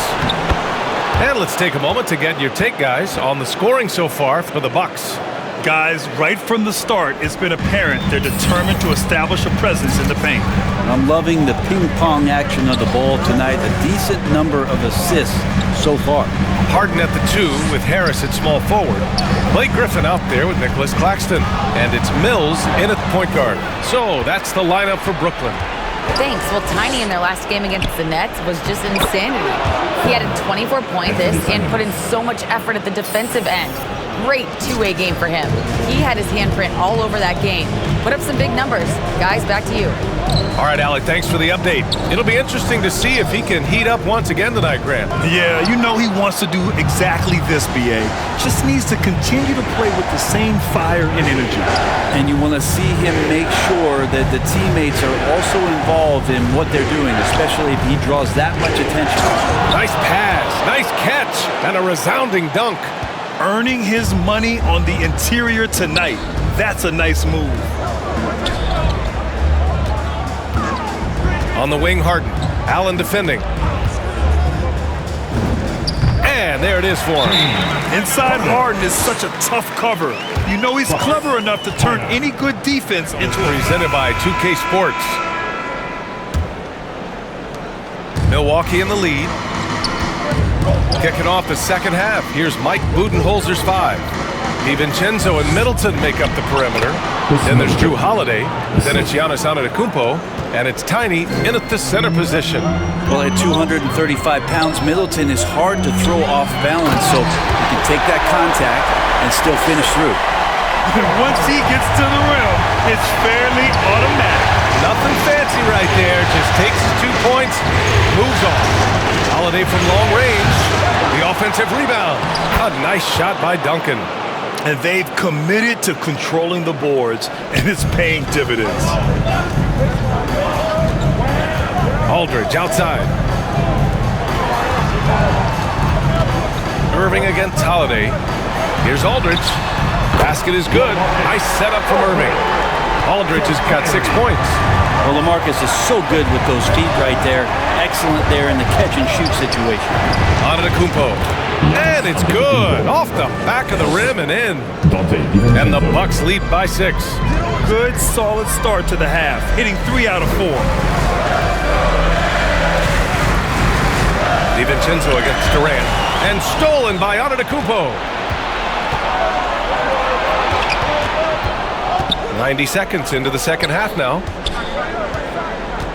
And let's take a moment to get your take, guys, on the scoring so far for the Bucks. Guys, right from the start, it's been apparent they're determined to establish a presence in the paint. I'm loving the ping-pong action of the ball tonight. A decent number of assists so far. Harden at the 2 with Harris at small forward. Blake Griffin out there with Nicholas Claxton. And it's Mills in at point guard. So that's the lineup for Brooklyn. Thanks. Well, Tiny in their last game against the Nets was just insanity. He added 24 points and put in so much effort at the defensive end. Great two-way game for him. He had his handprint all over that game. Put up some big numbers. Guys, back to you. All right, Alec, thanks for the update. It'll be interesting to see if he can heat up once again tonight, Grant. Yeah, you know he wants to do exactly this, B.A. Just needs to continue to play with the same fire and energy. And you want to see him make sure that the teammates are also involved in what they're doing, especially if he draws that much attention. Nice pass, nice catch, and a resounding dunk. Earning his money on the interior tonight. That's a nice move. On the wing, Harden. Allen defending. And there it is for him. Inside Harden is such a tough cover. You know he's clever enough to turn any good defense into a... Presented by 2K Sports. Milwaukee in the lead. Kicking off the second half. Here's Mike Budenholzer's 5. DiVincenzo and Middleton make up the perimeter. Then there's Drew Holiday. Then it's Giannis Antetokounmpo. And it's Tiny in at the center position. Well, at 235 pounds, Middleton is hard to throw off balance, so he can take that contact and still finish through. And once he gets to the rim, it's fairly automatic. Nothing fancy right there. Just takes his 2 points, moves on. Holiday from long range. The offensive rebound. A nice shot by Duncan. And they've committed to controlling the boards, and it's paying dividends. Aldridge outside. Irving against Holiday. Here's Aldridge. Basket is good. Nice setup from Irving. Aldridge has got 6 points. Well, LaMarcus is so good with those feet right there. Excellent there in the catch-and-shoot situation. Antetokounmpo. And it's good. Off the back of the rim and in. And the Bucks lead by 6. Good, solid start to the half, hitting 3 out of 4. DiVincenzo against Durant. And stolen by Antetokounmpo. 90 seconds into the second half now.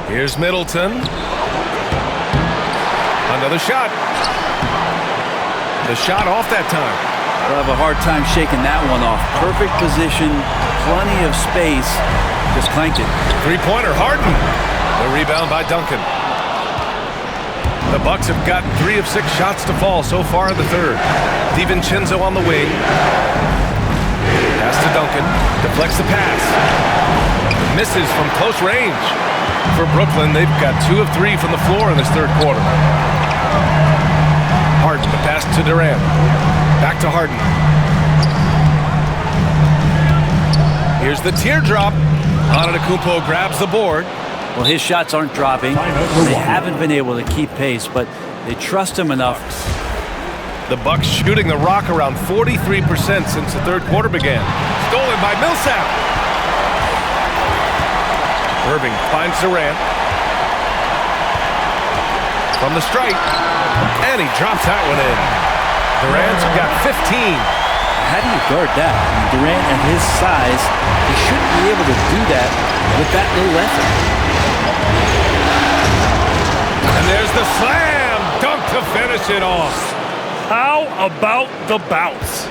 Here's Middleton. Another shot. The shot off that time. They'll have a hard time shaking that one off. Perfect position, plenty of space. Just clanked it. Three-pointer, Harden. The rebound by Duncan. The Bucks have gotten 3 of 6 shots to fall so far in the third. DiVincenzo on the wing. Pass to Duncan. Deflects the pass. Misses from close range. For Brooklyn, they've got 2 of 3 from the floor in this third quarter. Harden, the pass to Durant. Back to Harden. Here's the teardrop. Antetokounmpo grabs the board. Well, his shots aren't dropping. They haven't been able to keep pace, but they trust him enough. The Bucks shooting the rock around 43% since the third quarter began. Stolen by Millsap. Irving finds Durant. From the stripe. And he drops that one in. Durant's got 15. How do you guard that? Durant at his size, he shouldn't be able to do that with that little effort. And there's the slam dunk to finish it off. How about the bounce?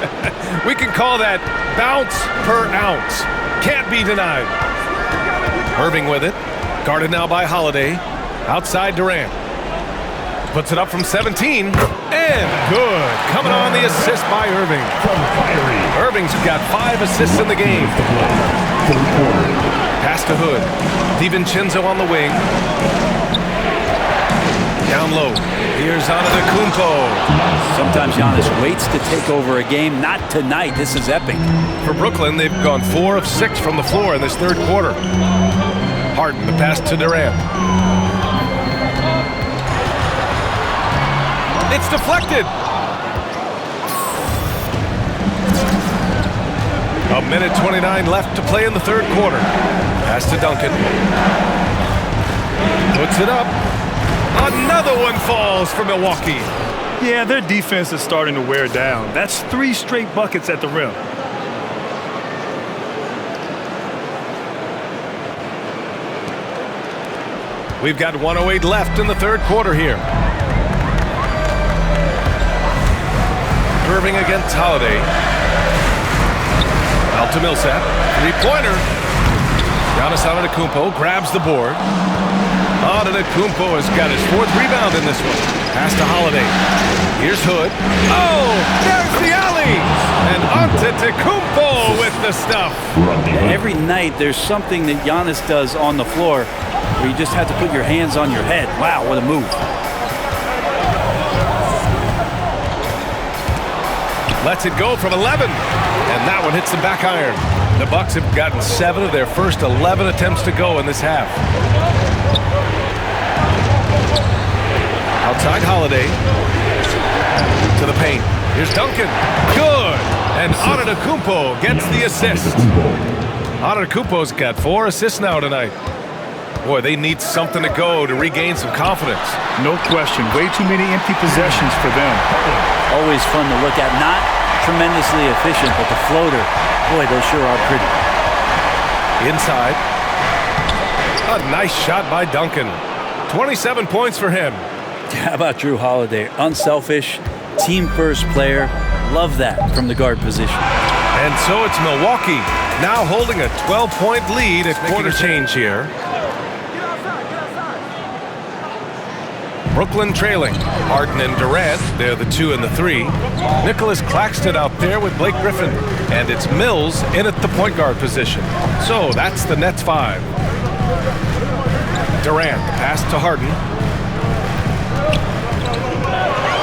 We can call that bounce per ounce. Can't be denied. Irving with it. Guarded now by Holiday. Outside Durant. Puts it up from 17. And good. Coming on the assist by Irving. Irving's got 5 assists in the game. Pass to Hood. DiVincenzo on the wing. Down low. Here's Antetokounmpo. Sometimes Giannis waits to take over a game. Not tonight. This is epic. For Brooklyn, they've gone 4 of 6 from the floor in this third quarter. Harden, the pass to Durant. It's deflected. A minute 29 left to play in the third quarter. Pass to Duncan. Puts it up. Another one falls for Milwaukee. Yeah, their defense is starting to wear down. That's 3 straight buckets at the rim. We've got 1:08 left in the third quarter here. Irving against Holiday. Out to Millsap. 3-pointer. Giannis Antetokounmpo grabs the board. Antetokounmpo has got his 4th rebound in this one. Pass to Holiday. Here's Hood. Oh, there's the alley! And Antetokounmpo with the stuff. Every night there's something that Giannis does on the floor where you just have to put your hands on your head. Wow, what a move. Lets it go from 11. And that one hits the back iron. The Bucks have gotten 7 of their first 11 attempts to go in this half. Outside Holiday. To the paint. Here's Duncan. Good. And Antetokounmpo gets the assist. Antetokounmpo's got 4 assists now tonight. Boy, they need something to go to regain some confidence. No question. Way too many empty possessions for them. Always fun to look at. Not tremendously efficient, but the floater, boy, those sure are pretty. Inside. A nice shot by Duncan. 27 points for him. How about Drew Holiday? Unselfish, team-first player. Love that from the guard position. And so it's Milwaukee now holding a 12-point lead at quarter change here. Brooklyn trailing. Harden and Durant, they're the 2 and the 3. Nicholas Claxton out there with Blake Griffin. And it's Mills in at the point guard position. So that's the Nets 5. Durant, the pass to Harden.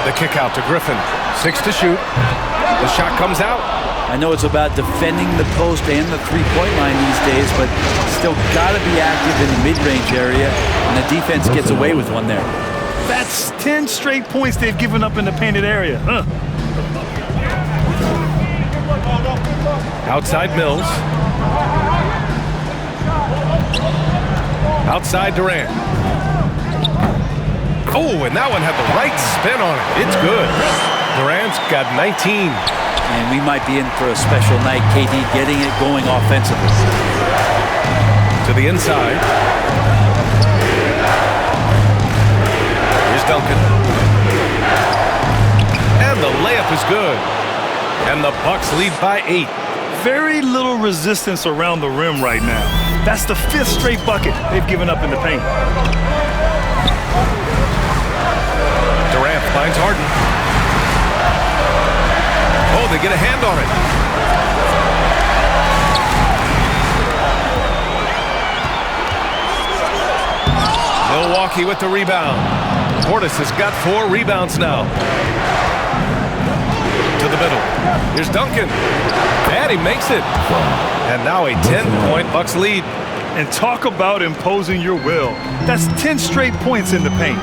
The kick out to Griffin. 6 to shoot. The shot comes out. I know it's about defending the post and the three-point line these days, but still got to be active in the mid-range area, and the defense gets away with one there. That's 10 straight points they've given up in the painted area. Outside Mills. Outside Durant. Oh, and that one had the right spin on it. It's good. Durant's got 19. And we might be in for a special night, KD, getting it going offensively. To the inside. Here's Duncan. And the layup is good. And the Bucks lead by 8. Very little resistance around the rim right now. That's the 5th straight bucket they've given up in the paint. Finds Harden. Oh, they get a hand on it. Milwaukee with the rebound. Portis has got 4 rebounds now. To the middle. Here's Duncan. And he makes it. And now a 10-point Bucks lead. And talk about imposing your will. That's 10 straight points in the paint.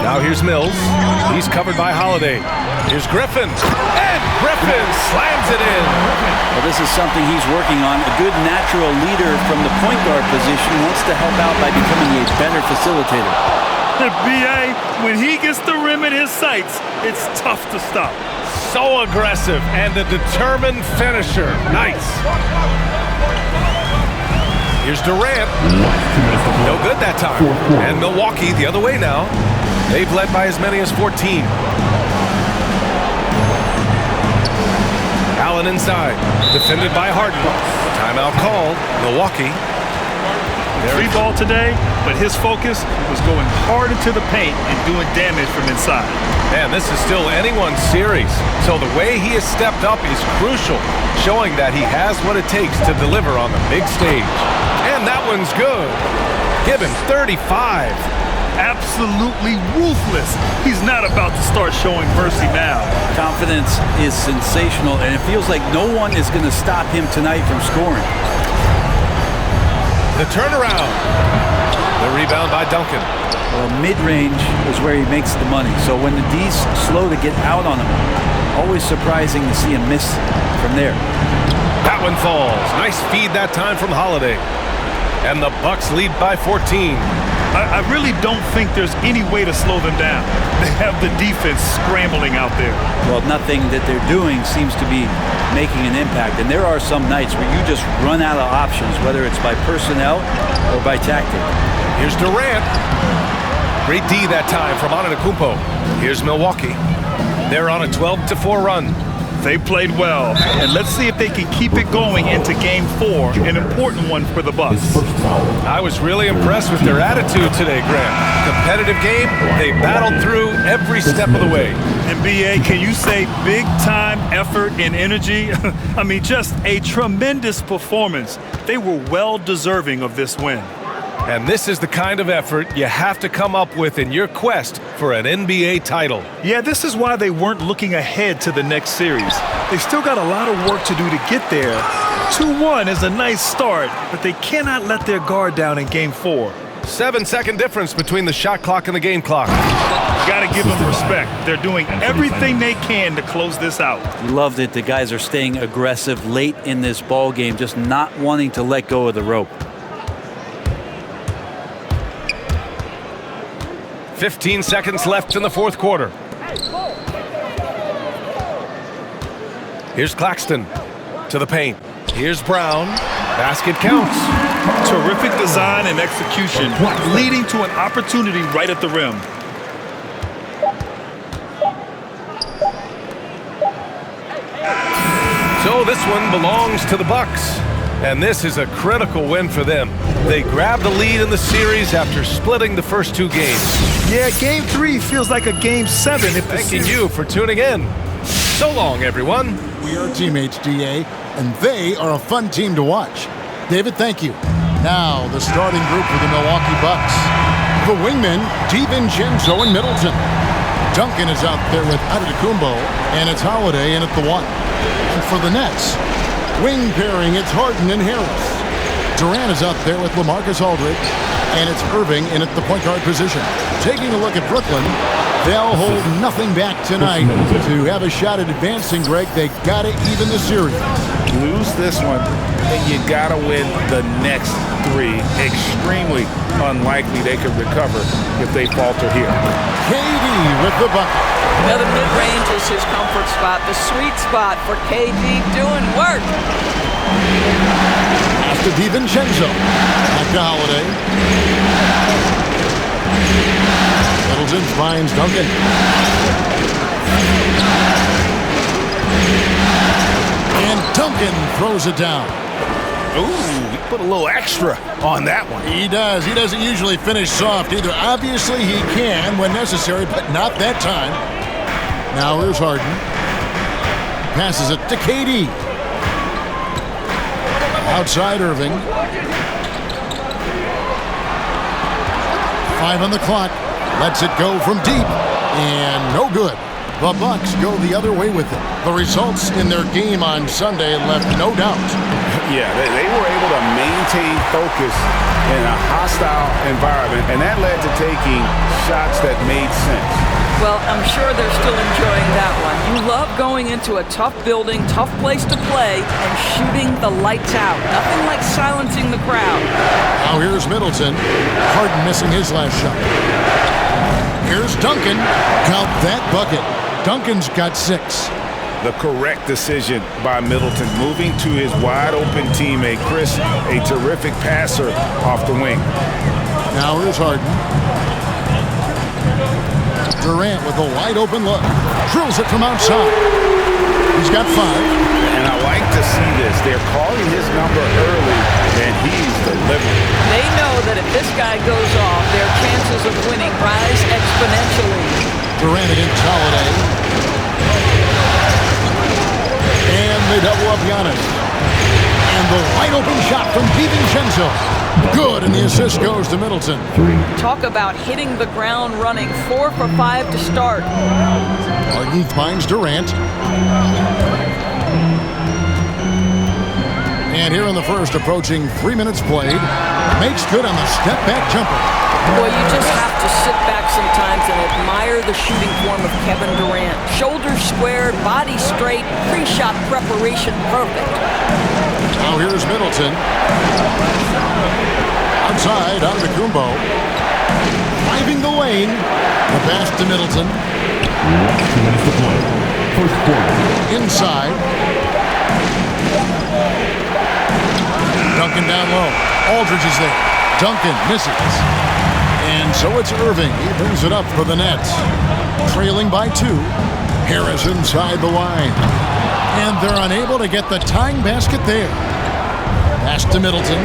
Now here's Mills. He's covered by Holiday. Here's Griffin. And Griffin slams it in. Well, this is something he's working on. A good natural leader from the point guard position wants to help out by becoming a better facilitator. B.A., when he gets the rim in his sights, it's tough to stop. So aggressive and a determined finisher. Nice. Here's Durant. No good that time. And Milwaukee the other way now. They've led by as many as 14. Allen inside. Defended by Harden. Timeout called. Milwaukee. 3 ball today, but his focus was going hard into the paint and doing damage from inside. Man, this is still anyone's series. So the way he has stepped up is crucial, showing that he has what it takes to deliver on the big stage. And that one's good. Give him 35. Absolutely ruthless. He's not about to start showing mercy now. Confidence is sensational, and it feels like no one is going to stop him tonight from scoring. The turnaround. The rebound by Duncan. Well, mid-range is where he makes the money. So when the D's slow to get out on him, always surprising to see him miss from there. That one falls. Nice feed that time from Holiday. And the Bucks lead by 14. I really don't think there's any way to slow them down. They have the defense scrambling out there. Well, nothing that they're doing seems to be making an impact. And there are some nights where you just run out of options, whether it's by personnel or by tactic. Here's Durant. Great D that time from Antetokounmpo. Here's Milwaukee. They're on a 12-4 run. They played well, and let's see if they can keep it going into Game 4, an important one for the Bucks. I was really impressed with their attitude today, Grant. Competitive game, they battled through every step of the way. And B.A., can you say big-time effort and energy? I mean, just a tremendous performance. They were well deserving of this win. And this is the kind of effort you have to come up with in your quest for an NBA title. Yeah, this is why they weren't looking ahead to the next series. They still got a lot of work to do to get there. 2-1 is a nice start, but they cannot let their guard down in Game 4. 7-second difference between the shot clock and the game clock. Got to give them respect. They're doing everything they can to close this out. Loved it. The guys are staying aggressive late in this ball game, just not wanting to let go of the rope. 15 seconds left in the fourth quarter. Here's Claxton to the paint. Here's Brown. Basket counts. Terrific design and execution, leading to an opportunity right at the rim. So this one belongs to the Bucks. And this is a critical win for them. They grabbed the lead in the series after splitting the first 2 games. Yeah, Game 3 feels like a Game 7. Thanking you for tuning in. So long, everyone. We are teammates, DA, and they are a fun team to watch. David, thank you. Now, the starting group for the Milwaukee Bucks. The wingmen, DiVincenzo and Middleton. Duncan is out there with Antetokounmpo, and it's Holiday in at the 1. And for the Nets, wing pairing, it's Harden and Harris. Durant is out there with LaMarcus Aldridge, and it's Irving in at the point guard position. Taking a look at Brooklyn, they'll hold nothing back tonight to have a shot at advancing, Greg. They got to even the series. Lose this one, and you got to win the next 3. Extremely unlikely they could recover if they falter here. KD with the bucket. Another mid-range is his comfort spot, the sweet spot for KD doing work. After DiVincenzo, back to Holiday. Middleton finds Duncan. And Duncan throws it down. Ooh, put a little extra on that one. He does. He doesn't usually finish soft either. Obviously, he can when necessary, but not that time. Now here's Harden. Passes it to KD. Outside Irving. 5 on the clock. Lets it go from deep. And no good. The Bucks go the other way with it. The results in their game on Sunday left no doubt. Yeah, they were able to maintain focus in a hostile environment, and that led to taking shots that made sense. Well, I'm sure they're still enjoying that one. You love going into a tough building, tough place to play, and shooting the lights out. Nothing like silencing the crowd. Now here's Middleton. Harden missing his last shot. Here's Duncan. Count that bucket. Duncan's got 6. The correct decision by Middleton, moving to his wide-open teammate, Chris, a terrific passer off the wing. Now here's Harden. Durant with a wide-open look. Drills it from outside. He's got 5. And I like to see this. They're calling his number early, and he's delivering. They know that if this guy goes off, their chances of winning rise exponentially. Durant against Holiday. And they double up Giannis. And the wide open shot from DiVincenzo. Good, and the assist goes to Middleton. Talk about hitting the ground running. 4 for 5 to start. Harden finds Durant. And here in the first, approaching 3 minutes played. Makes good on the step-back jumper. Boy, you just have to sit back sometimes and admire the shooting form of Kevin Durant. Shoulders squared, body straight, pre-shot preparation perfect. Now here's Middleton. Outside, Antetokounmpo. Driving the lane. The pass to Middleton. 2 minutes to play. First quarter. Inside. Duncan down low. Aldridge is there. Duncan misses. And so it's Irving. He brings it up for the Nets. Trailing by 2. Harris inside the line. And they're unable to get the tying basket there. Pass to Middleton.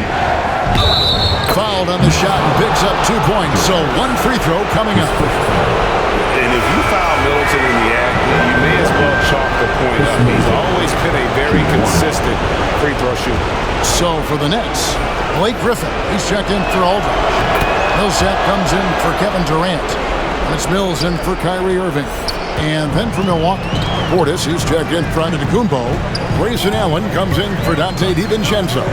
Fouled on the shot and picks up 2 points. So 1 free throw coming up. And if you foul Middleton in the act, you may as well chalk the point up. He's always been a very consistent free throw shooter. So for the Nets, Blake Griffin. He's checked in for Aldridge. Millsap comes in for Kevin Durant. And it's Mills in for Kyrie Irving. And then for Milwaukee, Portis, he's checked in for Antetokounmpo. Grayson Allen comes in for Dante DiVincenzo.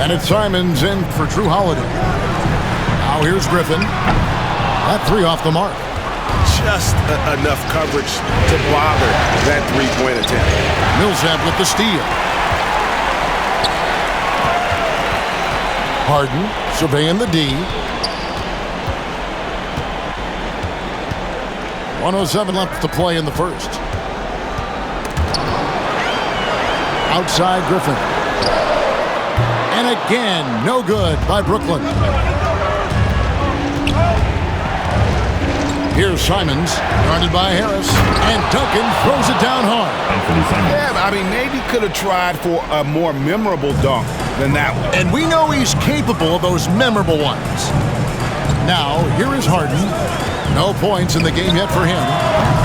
And it's Simons in for Drew Holiday. Now here's Griffin. That 3 off the mark. Just enough coverage to bother that three-point attempt. Millsap with the steal. Harden surveying the D. 1:07 left to play in the first. Outside Griffin. And again, no good by Brooklyn. Here's Simons, guarded by Harris. And Duncan throws it down hard. Yeah, I mean, maybe could have tried for a more memorable dunk than that one. And we know he's capable of those memorable ones. Now, here is Harden. No points in the game yet for him.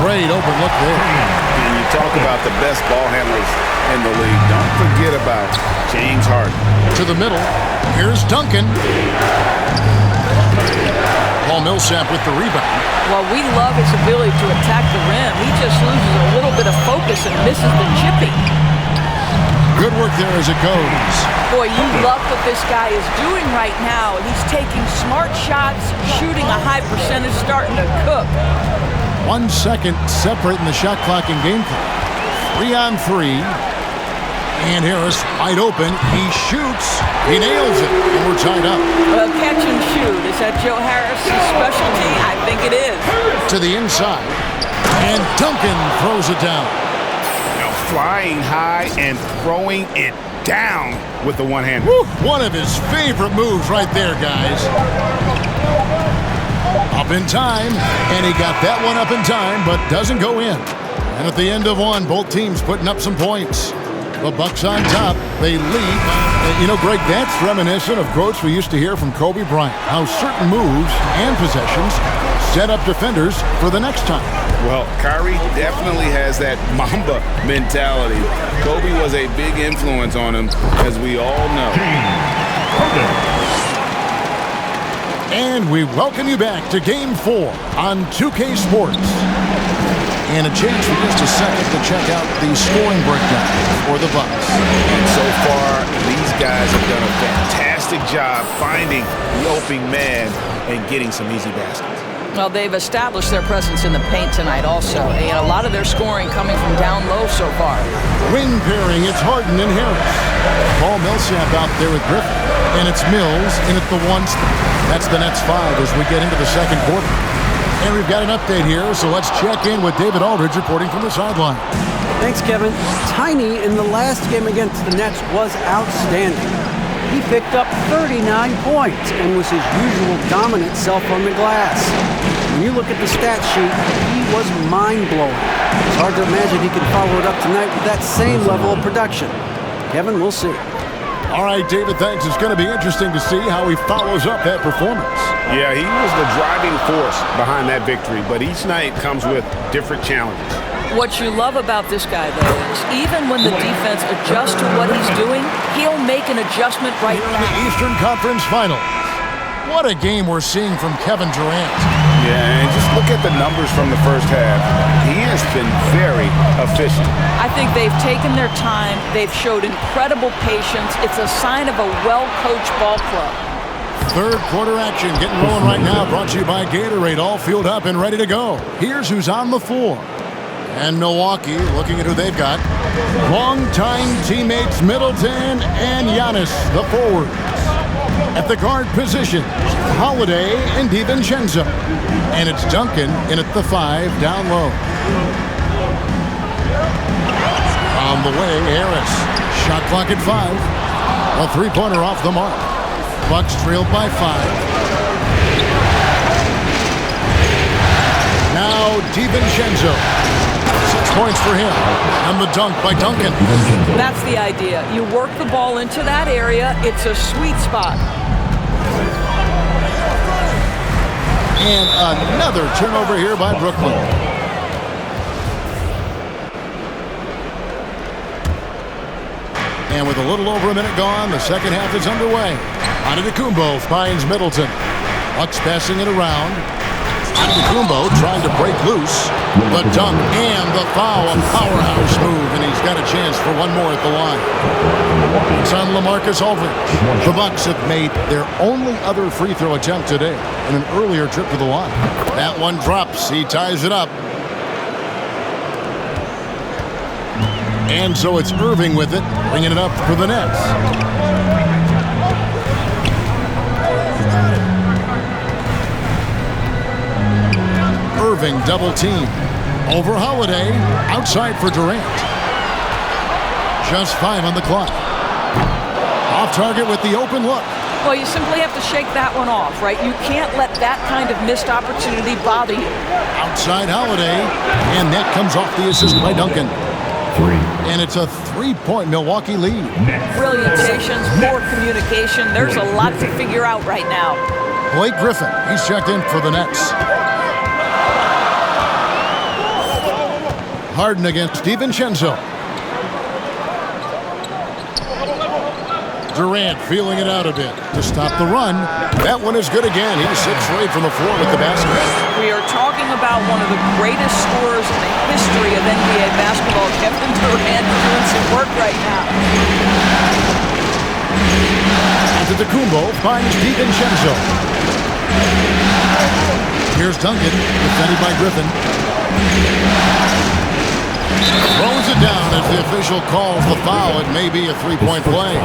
Great open look there. And you talk about the best ball handlers in the league. Don't forget about James Harden. To the middle. Here's Duncan. Paul Millsap with the rebound. Well, we love his ability to attack the rim. He just loses a little bit of focus and misses the chipping. Good work there as it goes. Boy, you love what this guy is doing right now. He's taking smart shots, shooting a high percentage, starting to cook. 1 second separating the shot clock and game clock. 3 on 3. And Harris wide open. He shoots. He nails it. And we're tied up. Well, catch and shoot. Is that Joe Harris's specialty? I think it is. To the inside. And Duncan throws it down. Flying high and throwing it down with the one hand. One of his favorite moves right there, guys. Up in time, and he got that one up in time, but doesn't go in. And at the end of one, both teams putting up some points. The Bucks on top. They lead. You know, Greg, that's reminiscent of quotes we used to hear from Kobe Bryant. How certain moves and possessions set up defenders for the next time. Well, Kyrie definitely has that Mamba mentality. Kobe was a big influence on him, as we all know. And we welcome you back to Game 4 on 2K Sports. And a chance for just a second to check out the scoring breakdown for the Bucks. And so far, these guys have done a fantastic job finding the open man and getting some easy baskets. Well, they've established their presence in the paint tonight also. And a lot of their scoring coming from down low so far. Wing pairing, it's Harden and Harris. Paul Millsap out there with Griffin. And it's Mills in at the 1 spot. That's the Nets 5 as we get into the second quarter. And we've got an update here, so let's check in with David Aldridge reporting from the sideline. Thanks, Kevin. Tiny in the last game against the Nets was outstanding. He picked up 39 points and was his usual dominant self on the glass. When you look at the stat sheet, he was mind-blowing. It's hard to imagine he can follow it up tonight with that same level of production. Kevin, we'll see. All right, David, thanks. It's going to be interesting to see how he follows up that performance. Yeah, he was the driving force behind that victory, but each night comes with different challenges. What you love about this guy, though, is even when the defense adjusts to what he's doing, he'll make an adjustment right in back. The Eastern Conference Finals. What a game we're seeing from Kevin Durant. Yeah, and just look at the numbers from the first half. He has been very efficient. I think they've taken their time. They've showed incredible patience. It's a sign of a well-coached ball club. Third quarter action getting rolling right now. Brought to you by Gatorade. All fueled up and ready to go. Here's who's on the floor. And Milwaukee, looking at who they've got. Longtime teammates Middleton and Giannis, the forwards. At the guard position, Holiday and DiVincenzo. And it's Duncan in at the 5 down low. On the way, Harris. Shot clock at 5. A three-pointer off the mark. Bucks trailed by 5. Now DiVincenzo. 6 points for him. And the dunk by Duncan. That's the idea. You work the ball into that area. It's a sweet spot. And another turnover here by Brooklyn. And with a little over a minute gone, the second half is underway. Antetokounmpo finds Middleton. Bucks passing it around. Antetokounmpo trying to break loose. The dunk and the foul, a powerhouse move, and he's got a chance for one more at the line. It's on LaMarcus Aldridge. The Bucks have made their only other free throw attempt today in an earlier trip to the line. That one drops. He ties it up. And so it's Irving with it, bringing it up for the Nets. Irving double team. Over Holiday. Outside for Durant. Just 5 on the clock. Off target with the open look. Well, you simply have to shake that one off, right? You can't let that kind of missed opportunity bother you. Outside Holiday. And that comes off the assist by Duncan. 3. And it's a 3-point Milwaukee lead. Brilliant patience, poor communication. There's a lot to figure out right now. Blake Griffin, he's checked in for the Nets. Harden against DiVincenzo. Durant feeling it out a bit to stop the run. That one is good again. He's 6 for 8 from the floor with the basket. We are talking about one of the greatest scorers in the history of NBA basketball. Kevin Durant doing some work right now. Antetokounmpo finds DiVincenzo. Here's Duncan, defended by Griffin. Throws it down as the official calls the foul. It may be a 3-point play.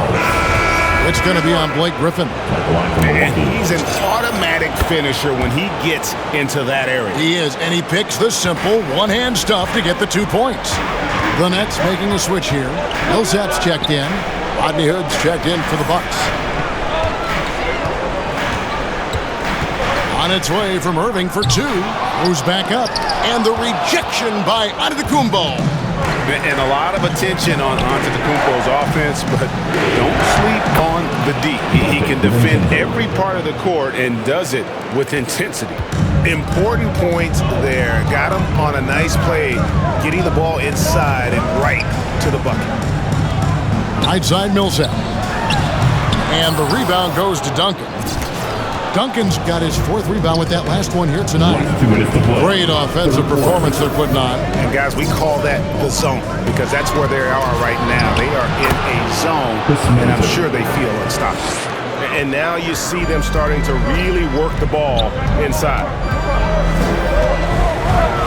It's going to be on Blake Griffin. And he's an automatic finisher when he gets into that area. He is, and he picks the simple one-hand stuff to get the 2 points. The Nets making a switch here. Millsap's checked in. Rodney Hood's checked in for the Bucks. On its way from Irving for 2. Moves back up. And the rejection by Antetokounmpo. And a lot of attention on Antetokounmpo's offense, but don't sleep on the D. He can defend every part of the court and does it with intensity. Important points there. Got him on a nice play, getting the ball inside and right to the bucket. Right side Millsap. And the rebound goes to Duncan. Duncan's got his 4th rebound with that last one here tonight. Great offensive performance they're putting on. And guys, we call that the zone because that's where they are right now. They are in a zone, and I'm sure they feel unstoppable. And now you see them starting to really work the ball inside.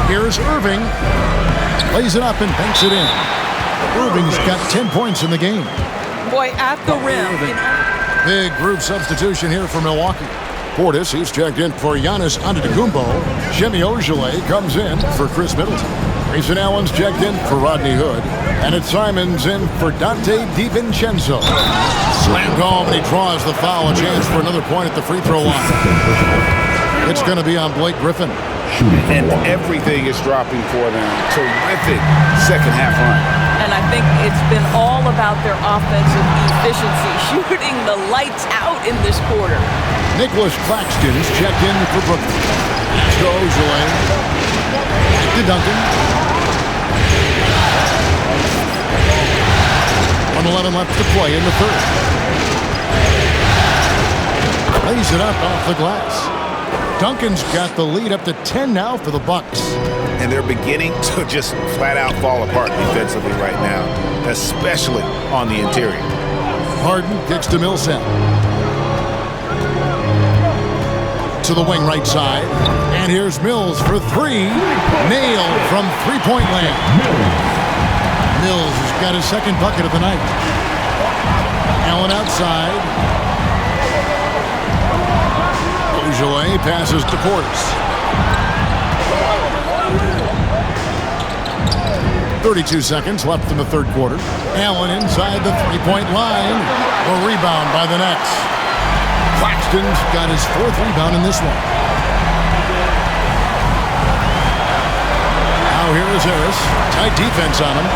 Here's Irving. Lays it up and banks it in. Irving's got 10 points in the game. Boy, at the rim. Big group substitution here for Milwaukee. Portis, he's checked in for Giannis Antetokounmpo. Jimmy Ojeleye comes in for Chris Middleton. Grayson Allen's checked in for Rodney Hood. And it's Simons in for Dante DiVincenzo. Slammed home and he draws the foul. A chance for another point at the free throw line. It's going to be on Blake Griffin. And everything is dropping for them. Terrific second half run. And I think it's been all about their offensive efficiency, shooting the lights out in this quarter. Nicholas Claxton's checked in for Brooklyn. To Ojeleye. To Duncan. 1:11 left to play in the third. Lays it up off the glass. Duncan's got the lead up to 10 now for the Bucks. And they're beginning to just flat out fall apart defensively right now, especially on the interior. Harden kicks to Millsap. To the wing right side. And here's Mills for 3. Nailed from three-point land. Mills has got his second bucket of the night. Allen outside. Ojeleye passes to Portis. 32 seconds left in the third quarter. Allen inside the three-point line. A rebound by the Nets. Claxton's got his 4th rebound in this one. Now here is Harris. Tight defense on him.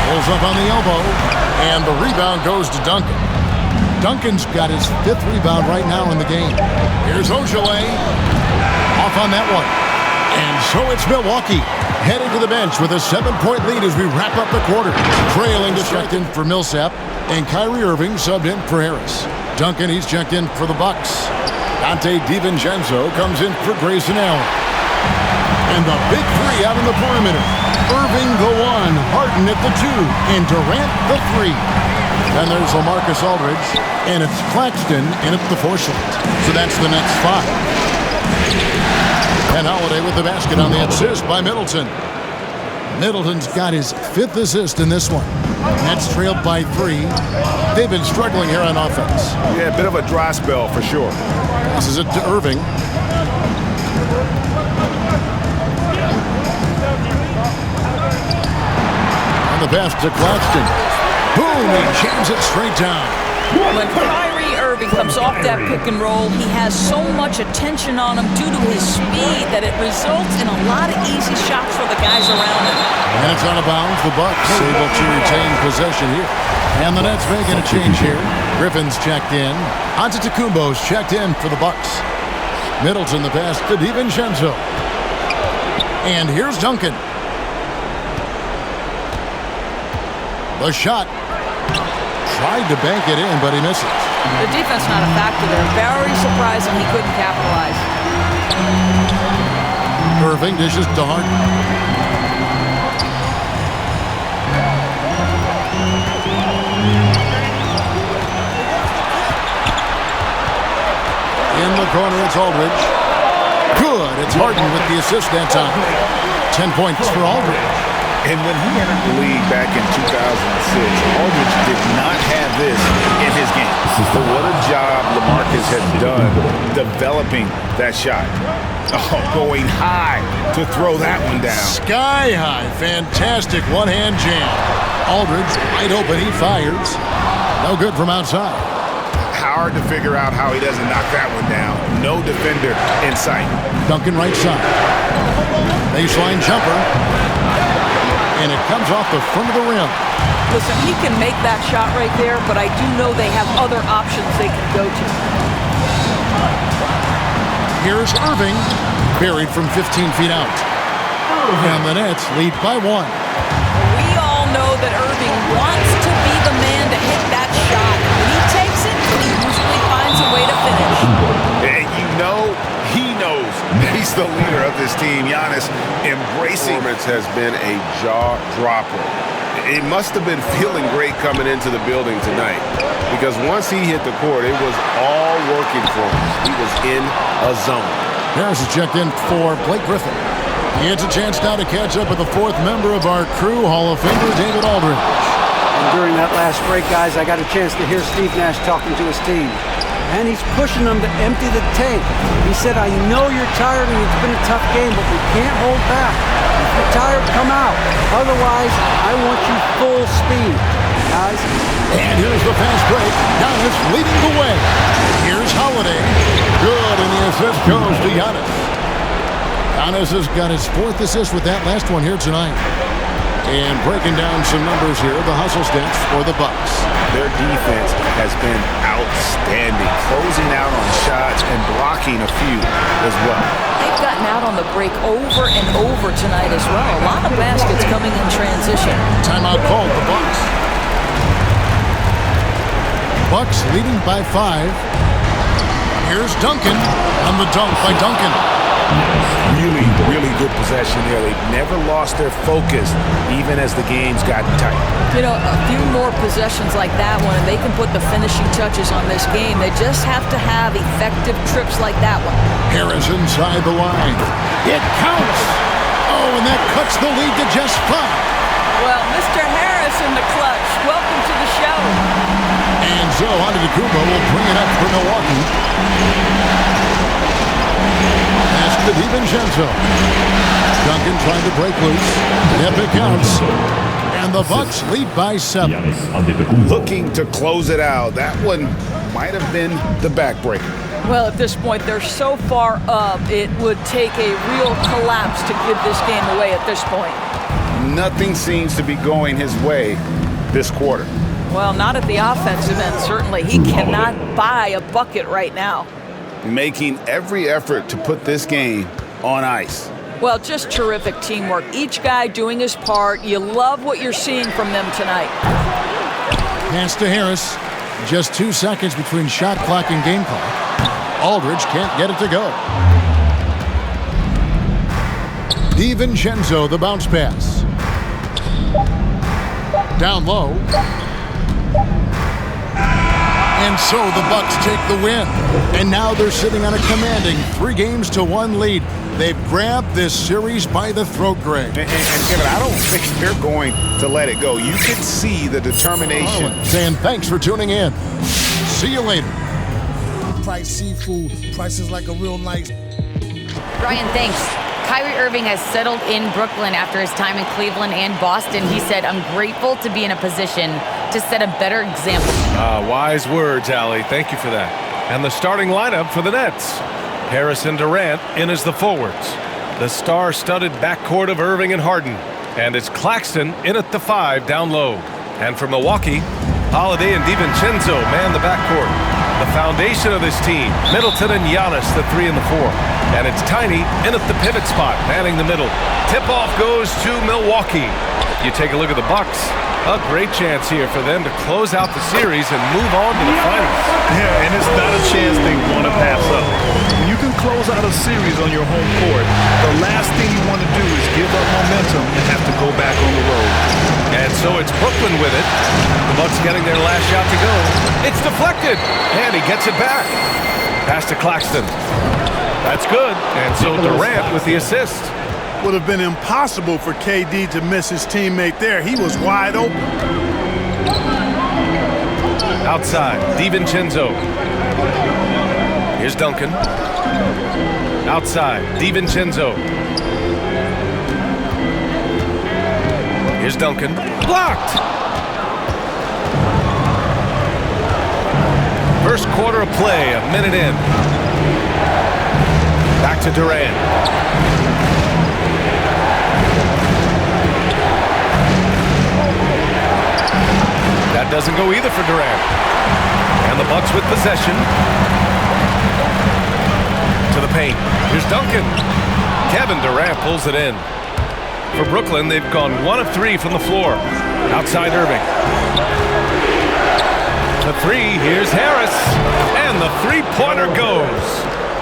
Pulls up on the elbow. And the rebound goes to Duncan. Duncan's got his 5th rebound right now in the game. Here's Ojeleye. Off on that one. And so it's Milwaukee heading to the bench with a 7-point lead as we wrap up the quarter. Trailing to checked in for Millsap. And Kyrie Irving subbed in for Harris. Duncan, he's checked in for the Bucks. Dante DiVincenzo comes in for Grayson Allen. And the big 3 out in the perimeter. Irving the 1, Harden at the 2, and Durant the 3. Then there's LaMarcus Aldridge, and it's Claxton in at the 4 slot. So that's the next 5. And Holiday with the basket on the assist by Middleton. Middleton's got his 5th assist in this one. Nets trailed by 3. They've been struggling here on offense. Yeah, a bit of a dry spell for sure. Passes it to Irving. And the pass to Claxton. Boom! He jams it straight down. When Kyrie Irving comes off that pick and roll, he has so much attention on him due to his speed that it results in a lot of easy shots for the guys around him. And it's out of bounds. The Bucks able to retain possession here. And the Nets making a change here. Griffin's checked in. Antetokounmpo's checked in for the Bucks. Middleton the pass to DiVincenzo. And here's Duncan. The shot. Tried to bank it in, but he misses. The defense not a factor there. Very surprising he couldn't capitalize. Irving dishes to Harden. In the corner, it's Aldridge. Good. It's Harden with the assist that time. 10 points for Aldridge. And when he entered the league back in 2006, Aldridge did not have this in his game. But what a job LaMarcus has done developing that shot. Oh, going high to throw that one down. Sky high. Fantastic one-hand jam. Aldridge wide open. He fires. No good from outside. How hard to figure out how he doesn't knock that one down. No defender in sight. Duncan right side. Baseline jumper. And it comes off the front of the rim. Listen, he can make that shot right there, but I do know they have other options they can go to. Here's Irving, buried from 15 feet out. And the Nets lead by 1. We all know that Irving wants to be the man to hit that shot. When he takes it, he usually finds a way to finish. And you know he knows he's the leader of this team. Giannis embracing performance has been a jaw-dropper. It must have been feeling great coming into the building tonight, because once he hit the court, it was all working for him. He was in a zone. Harris is checked in for Blake Griffin. He gets a chance now to catch up with the fourth member of our crew, Hall of Famer David Aldridge. And during that last break, guys, I got a chance to hear Steve Nash talking to his team. And he's pushing them to empty the tank. He said, I know you're tired and it's been a tough game, but we can't hold back. If you're tired, come out. Otherwise, I want you full speed, guys. And here's the fast break. Giannis leading the way. Here's Holiday. Good, and the assist goes to Giannis. Giannis has got his 4th assist with that last one here tonight. And breaking down some numbers here, the hustle stats for the Bucks. Their defense has been outstanding, closing out on shots and blocking a few as well. They've gotten out on the break over and over tonight as well. A lot of baskets coming in transition. Timeout called, the Bucks. Bucks leading by 5. Here's Duncan on the dunk by Duncan. Really good possession there. They've never lost their focus, even as the game's gotten tight. You know, a few more possessions like that one, and they can put the finishing touches on this game. They just have to have effective trips like that one. Harris inside the line. It counts. Oh, and that cuts the lead to just 5. Well, Mr. Harris in the clutch. Welcome to the show. And so Antetokounmpo will bring it up for Milwaukee. Pass to DiVincenzo. Duncan trying to break loose. Epic counts. And the Bucks lead by 7. Looking to close it out. That one might have been the backbreaker. Well, at this point, they're so far up, it would take a real collapse to give this game away at this point. Nothing seems to be going his way this quarter. Well, not at the offensive end, certainly. He cannot buy a bucket right now. Making every effort to put this game on ice. Well, just terrific teamwork. Each guy doing his part. You love what you're seeing from them tonight. Pass to Harris. Just 2 seconds between shot clock and game clock. Aldridge can't get it to go. DiVincenzo, the bounce pass. Down low. And so the Bucks take the win. And now they're sitting on a commanding 3-1 lead. They've grabbed this series by the throat, Greg. And Kevin, I don't think they're going to let it go. You can see the determination. Saying thanks for tuning in. See you later. Price seafood. Prices like a real nice. Brian, thanks. Kyrie Irving has settled in Brooklyn after his time in Cleveland and Boston. He said, I'm grateful to be in a position to set a better example. Wise words, Allie. Thank you for that. And the starting lineup for the Nets. Harris and Durant in as the forwards. The star-studded backcourt of Irving and Harden. And it's Claxton in at the 5 down low. And for Milwaukee, Holiday and DiVincenzo man the backcourt. The foundation of this team, Middleton and Giannis, the 3 and the 4. And it's Tiny in at the pivot spot, manning the middle. Tip-off goes to Milwaukee. You take a look at the Bucks. A great chance here for them to close out the series and move on to the finals. Yeah, and it's not a chance they want to pass up. When you can close out a series on your home court, the last thing you want to do is give up momentum and have to go back on the road. And so it's Brooklyn with it. The Bucks getting their last shot to go. It's deflected, and he gets it back. Pass to Claxton. That's good. And so Durant with the assist. Would have been impossible for KD to miss his teammate there. He was wide open. Outside, DiVincenzo. Here's Duncan. Outside, DiVincenzo. Here's Duncan. Blocked! First quarter of play, a minute in. Back to Durant. That doesn't go either for Durant. And the Bucks with possession. To the paint. Here's Duncan. Kevin Durant pulls it in. For Brooklyn, they've gone 1 of 3 from the floor. Outside Irving. The three, here's Harris. And the three-pointer goes.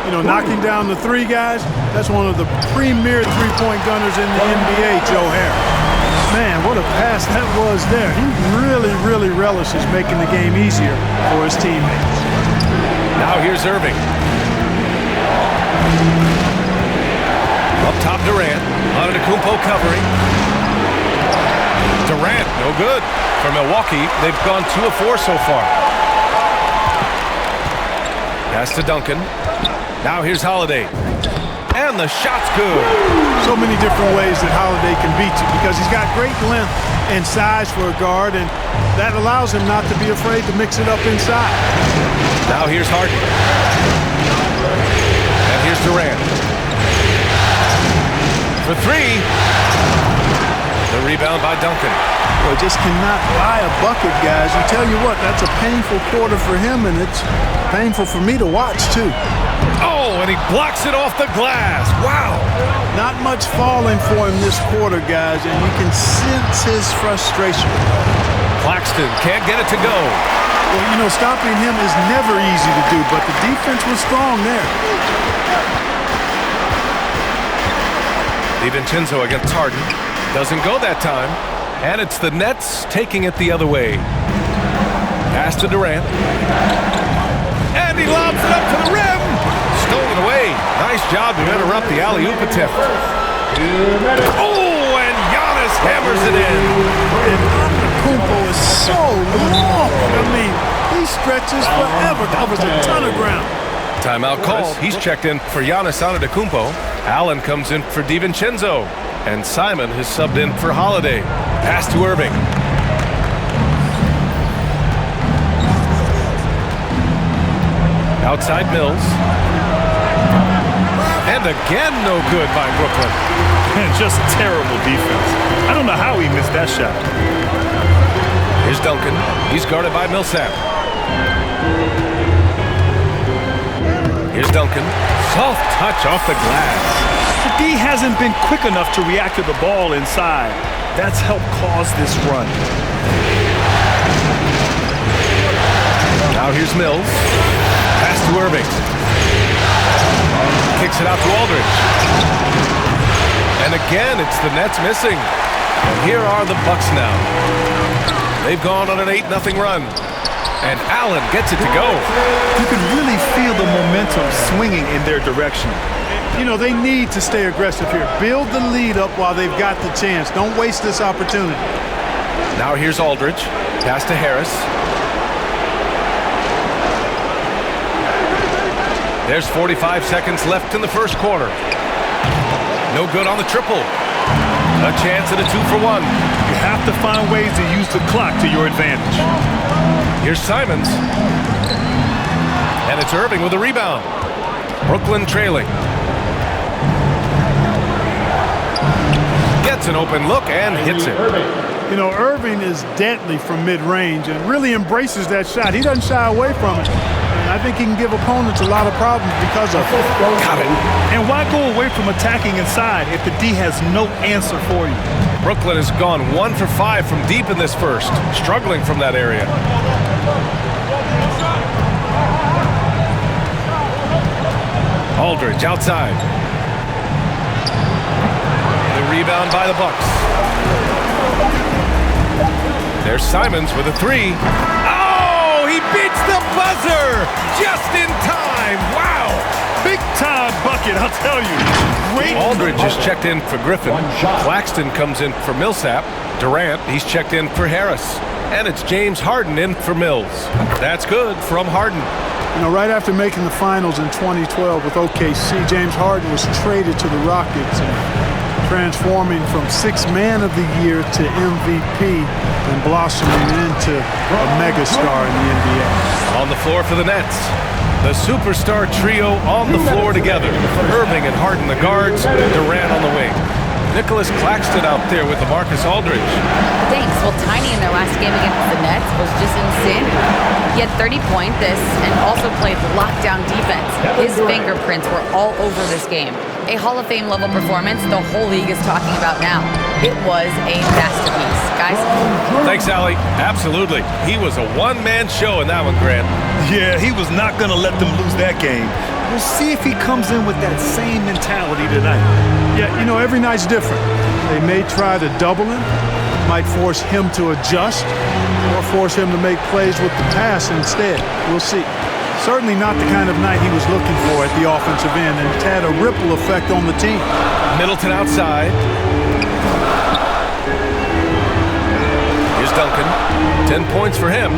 You know, knocking down the three guys, that's one of the premier three-point gunners in the NBA, Joe Harris. Man, what a pass that was there. He really relishes making the game easier for his teammates. Now here's Irving. Up top, Durant. Antetokounmpo covering. Durant, no good. For Milwaukee, they've gone 2 of 4 so far. Pass to Duncan. Now here's Holiday. And the shot's good. So many different ways that Holiday can beat you because he's got great length and size for a guard, and that allows him not to be afraid to mix it up inside. Now here's Harden. And here's Durant. For 3. The rebound by Duncan. Boy, just cannot buy a bucket, guys. You tell you what, that's a painful quarter for him, and it's painful for me to watch, too. Oh, and he blocks it off the glass. Wow. Not much falling for him this quarter, guys, and you can sense his frustration. Claxton can't get it to go. Well, you know, stopping him is never easy to do, but the defense was strong there. DiVincenzo against Harden. Doesn't go that time. And it's the Nets taking it the other way. Pass to Durant. And he lobs it up to the rim. Stolen away. Nice job to interrupt the alley-oop attempt. Oh, and Giannis hammers it in. And Antetokounmpo is so long. I mean, he stretches forever, covers a ton of ground. Timeout call. He's checked in for Giannis Antetokounmpo. Allen comes in for DiVincenzo. And Simon has subbed in for Holiday. Pass to Irving. Outside Mills. And again, no good by Brooklyn. Man, just terrible defense. I don't know how he missed that shot. Here's Duncan. He's guarded by Millsap. Here's Duncan. Soft touch off the glass. The D hasn't been quick enough to react to the ball inside. That's helped cause this run. Now here's Mills. Pass to Irving. Kicks it out to Aldridge. And again, it's the Nets missing. And here are the Bucks now. They've gone on an 8-0 run. And Allen gets it to go. You can really feel the momentum swinging in their direction. You know, they need to stay aggressive here. Build the lead up while they've got the chance. Don't waste this opportunity. Now here's Aldridge. Pass to Harris. There's 45 seconds left in the first quarter. No good on the triple. A chance at a 2-for-1. You have to find ways to use the clock to your advantage. Here's Simons. And it's Irving with a rebound. Brooklyn trailing. Gets an open look and hits it. You know, Irving is deadly from mid-range and really embraces that shot. He doesn't shy away from it. And I think he can give opponents a lot of problems because of it. Got it. And why go away from attacking inside if the D has no answer for you? Brooklyn has gone 1 for 5 from deep in this first, struggling from that area. Aldridge outside. The rebound by the Bucks. There's Simons with a 3. Oh, he beats the buzzer just in time. Wow. Big time bucket, I'll tell you. Great. Aldridge is checked in for Griffin. Claxton comes in for Millsap. Durant, he's checked in for Harris. And it's James Harden in for Mills. That's good from Harden. You know, right after making the finals in 2012 with OKC, James Harden was traded to the Rockets. And transforming from Sixth Man of the Year to MVP and blossoming into a megastar in the NBA. On the floor for the Nets, the superstar trio on the floor together. Irving and Harden the guards, Durant on the wing. Nicholas Claxton out there with the Marcus Aldridge. Thanks. Well, Tiny in their last game against the Nets was just insanity. He had 30 points and also played lockdown defense. His fingerprints were all over this game. A Hall of Fame level performance the whole league is talking about now. It was a masterpiece. Guys? Thanks, Allie. Absolutely. He was a one-man show in that one, Grant. Yeah, he was not going to let them lose that game. We'll see if he comes in with that same mentality tonight. Yeah, you know, every night's different. They may try to double him, might force him to adjust, or force him to make plays with the pass instead. We'll see. Certainly not the kind of night he was looking for at the offensive end, and it's had a ripple effect on the team. Middleton outside. Here's Duncan. 10 points for him.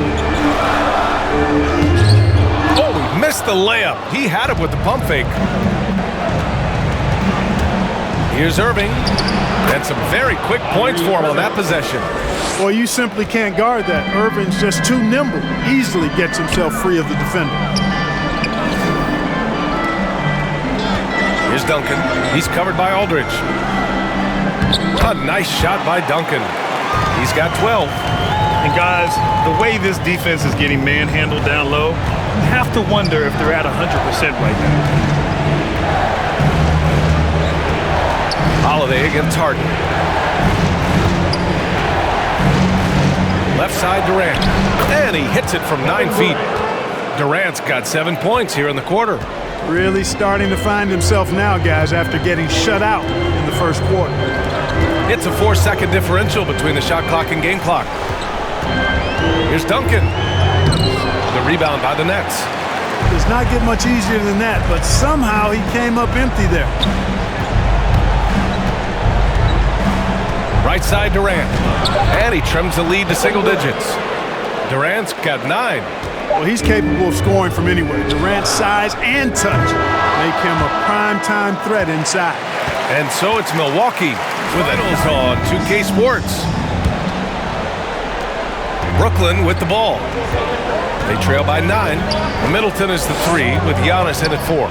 Oh, he missed the layup. He had it with the pump fake. Here's Irving. And some very quick points for him on that possession. Well, you simply can't guard that. Irving's just too nimble. Easily gets himself free of the defender. Here's Duncan. He's covered by Aldridge. A nice shot by Duncan. He's got 12. And guys, the way this defense is getting manhandled down low, you have to wonder if they're at 100% right now. Holiday against Harden. Left side Durant. And he hits it from 9 feet. Durant's got 7 points here in the quarter. Really starting to find himself now, guys, after getting shut out in the first quarter. It's a 4-second differential between the shot clock and game clock. Here's Duncan. The rebound by the Nets. Does not get much easier than that, but somehow he came up empty there. Right side Durant. And he trims the lead to single digits. Durant's got 9. Well, he's capable of scoring from anywhere. Durant's size and touch make him a prime-time threat inside. And so it's Milwaukee with Idols on 2K Sports. Brooklyn with the ball. They trail by 9. Middleton is the 3 with Giannis in at 4.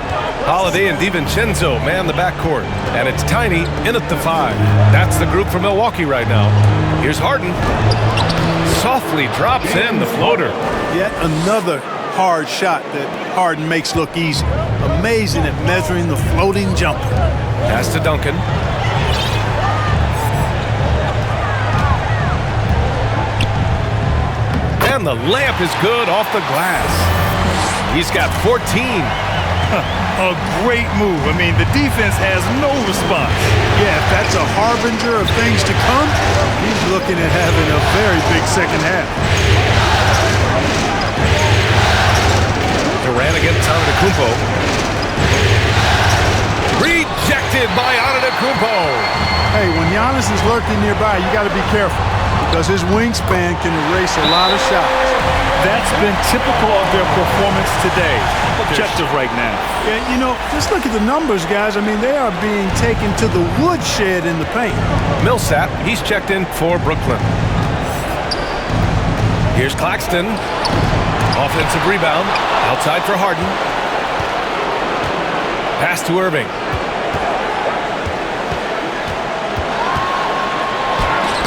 Holiday and DiVincenzo man the backcourt. And it's Tiny in at the 5. That's the group for Milwaukee right now. Here's Harden. Softly drops in the floater. Yet another hard shot that Harden makes look easy. Amazing at measuring the floating jumper. Pass to Duncan. And the layup is good off the glass. He's got 14. A great move. I mean, the defense has no response. Yeah, if that's a harbinger of things to come, he's looking at having a very big second half. Durant against Antetokounmpo. Rejected by Antetokounmpo. Hey, when Giannis is lurking nearby, you got to be careful because his wingspan can erase a lot of shots. That's been typical of their performance today. Objective right now. Yeah, you know, just look at the numbers, guys. I mean, they are being taken to the woodshed in the paint. Millsap, he's checked in for Brooklyn. Here's Claxton. Offensive rebound. Outside for Harden. Pass to Irving.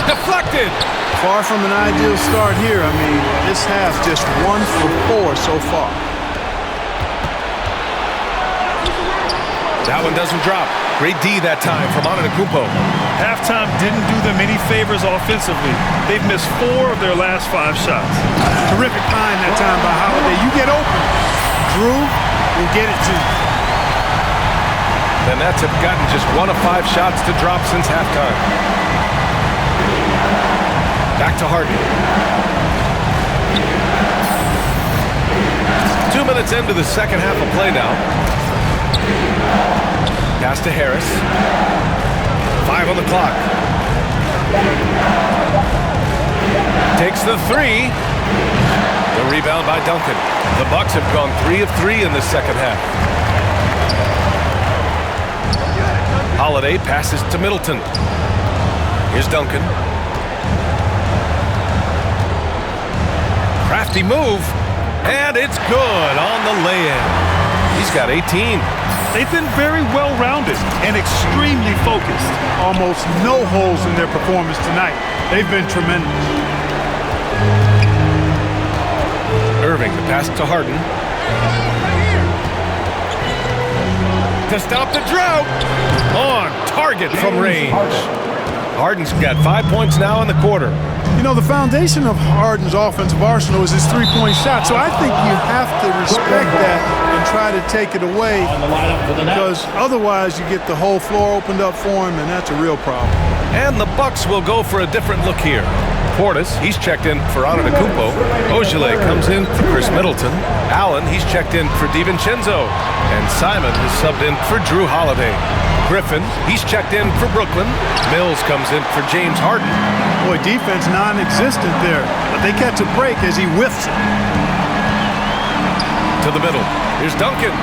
Deflected. Far from an ideal start here. I mean, this half just 1 for 4 so far. That one doesn't drop. Great D that time from Antetokounmpo. Halftime didn't do them any favors offensively. They've missed 4 of their last 5 shots. Terrific find that time by Holiday. You get open. Drew will get it to you. The Nets have gotten just 1 of 5 shots to drop since halftime. Back to Harden. 2 minutes into the second half of play now. Pass to Harris. 5 on the clock. Takes the 3. The rebound by Duncan. The Bucks have gone 3 of 3 in the second half. Holiday passes to Middleton. Here's Duncan. Crafty move, and it's good on the lay-in. He's got 18. They've been very well-rounded and extremely focused. Almost no holes in their performance tonight. They've been tremendous. Irving, the pass to Harden. To stop the drought. On target from range. Harden's got 5 points now in the quarter. You know, the foundation of Harden's offensive arsenal is his three-point shot, so I think you have to respect that and try to take it away, because otherwise you get the whole floor opened up for him, and that's a real problem. And the Bucks will go for a different look here. Portis, he's checked in for Antetokounmpo. Ogilvy comes in for Chris Middleton. Allen, he's checked in for DiVincenzo. And Simon is subbed in for Drew Holiday. Griffin, he's checked in for Brooklyn. Mills comes in for James Harden. Boy, defense non-existent there, but they catch a break as he whiffs it. To the middle. Here's Duncan.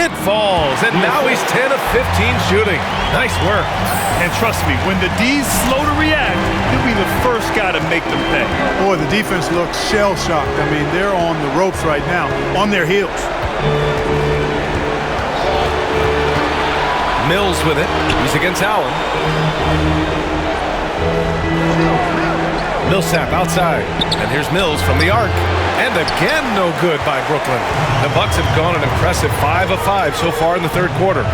It falls, and now he's 10 of 15 shooting. Nice work. And trust me, when the D's slow to react, he'll be the first guy to make them pay. Boy, the defense looks shell-shocked. I mean, they're on the ropes right now, on their heels. Mills with it. He's against Allen. Millsap outside. And here's Mills from the arc. And again, no good by Brooklyn. The Bucks have gone an impressive 5 of 5 so far in the third quarter.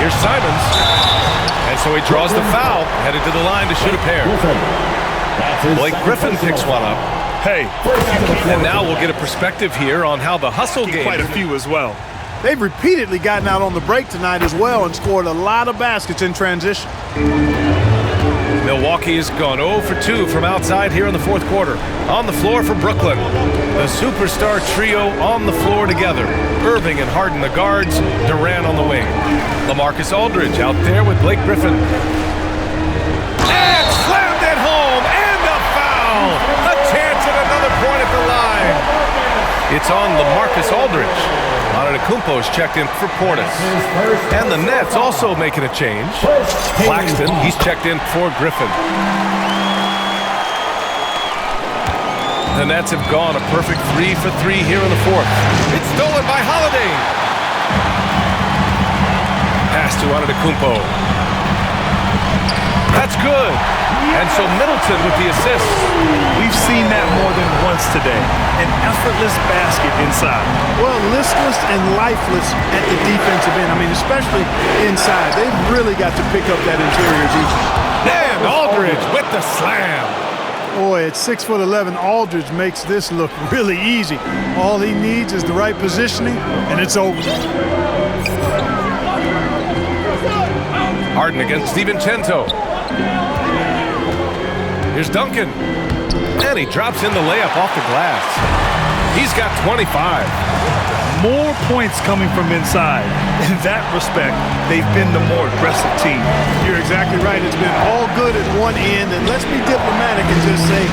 Here's Simons. And so he draws the foul, headed to the line to shoot a pair. Blake Griffin picks one up. Hey. And now we'll get a perspective here on how the hustle game. Quite a few as well. They've repeatedly gotten out on the break tonight as well and scored a lot of baskets in transition. Milwaukee has gone 0 for 2 from outside here in the fourth quarter. On the floor for Brooklyn. The superstar trio on the floor together. Irving and Harden the guards, Durant on the wing. LaMarcus Aldridge out there with Blake Griffin. And slammed it home, and a foul! A chance at another point at the line. It's on LaMarcus Aldridge. Antetokounmpo's checked in for Portis. And the Nets also making a change. Claxton, he's checked in for Griffin. The Nets have gone a perfect 3 for 3 here in the fourth. It's stolen by Holiday. Pass to Antetokounmpo. That's good. And so Middleton with the assist. We've seen that more than once today. An effortless basket inside. Well, listless and lifeless at the defensive end. I mean, especially inside. They've really got to pick up that interior defense. And Aldridge with the slam. Boy, at 6'11", Aldridge makes this look really easy. All he needs is the right positioning, and it's over. Harden against DiVincenzo. Here's Duncan. And he drops in the layup off the glass. He's got 25. More points coming from inside. In that respect, they've been the more aggressive team. You're exactly right. It's been all good at one end, and let's be diplomatic and just say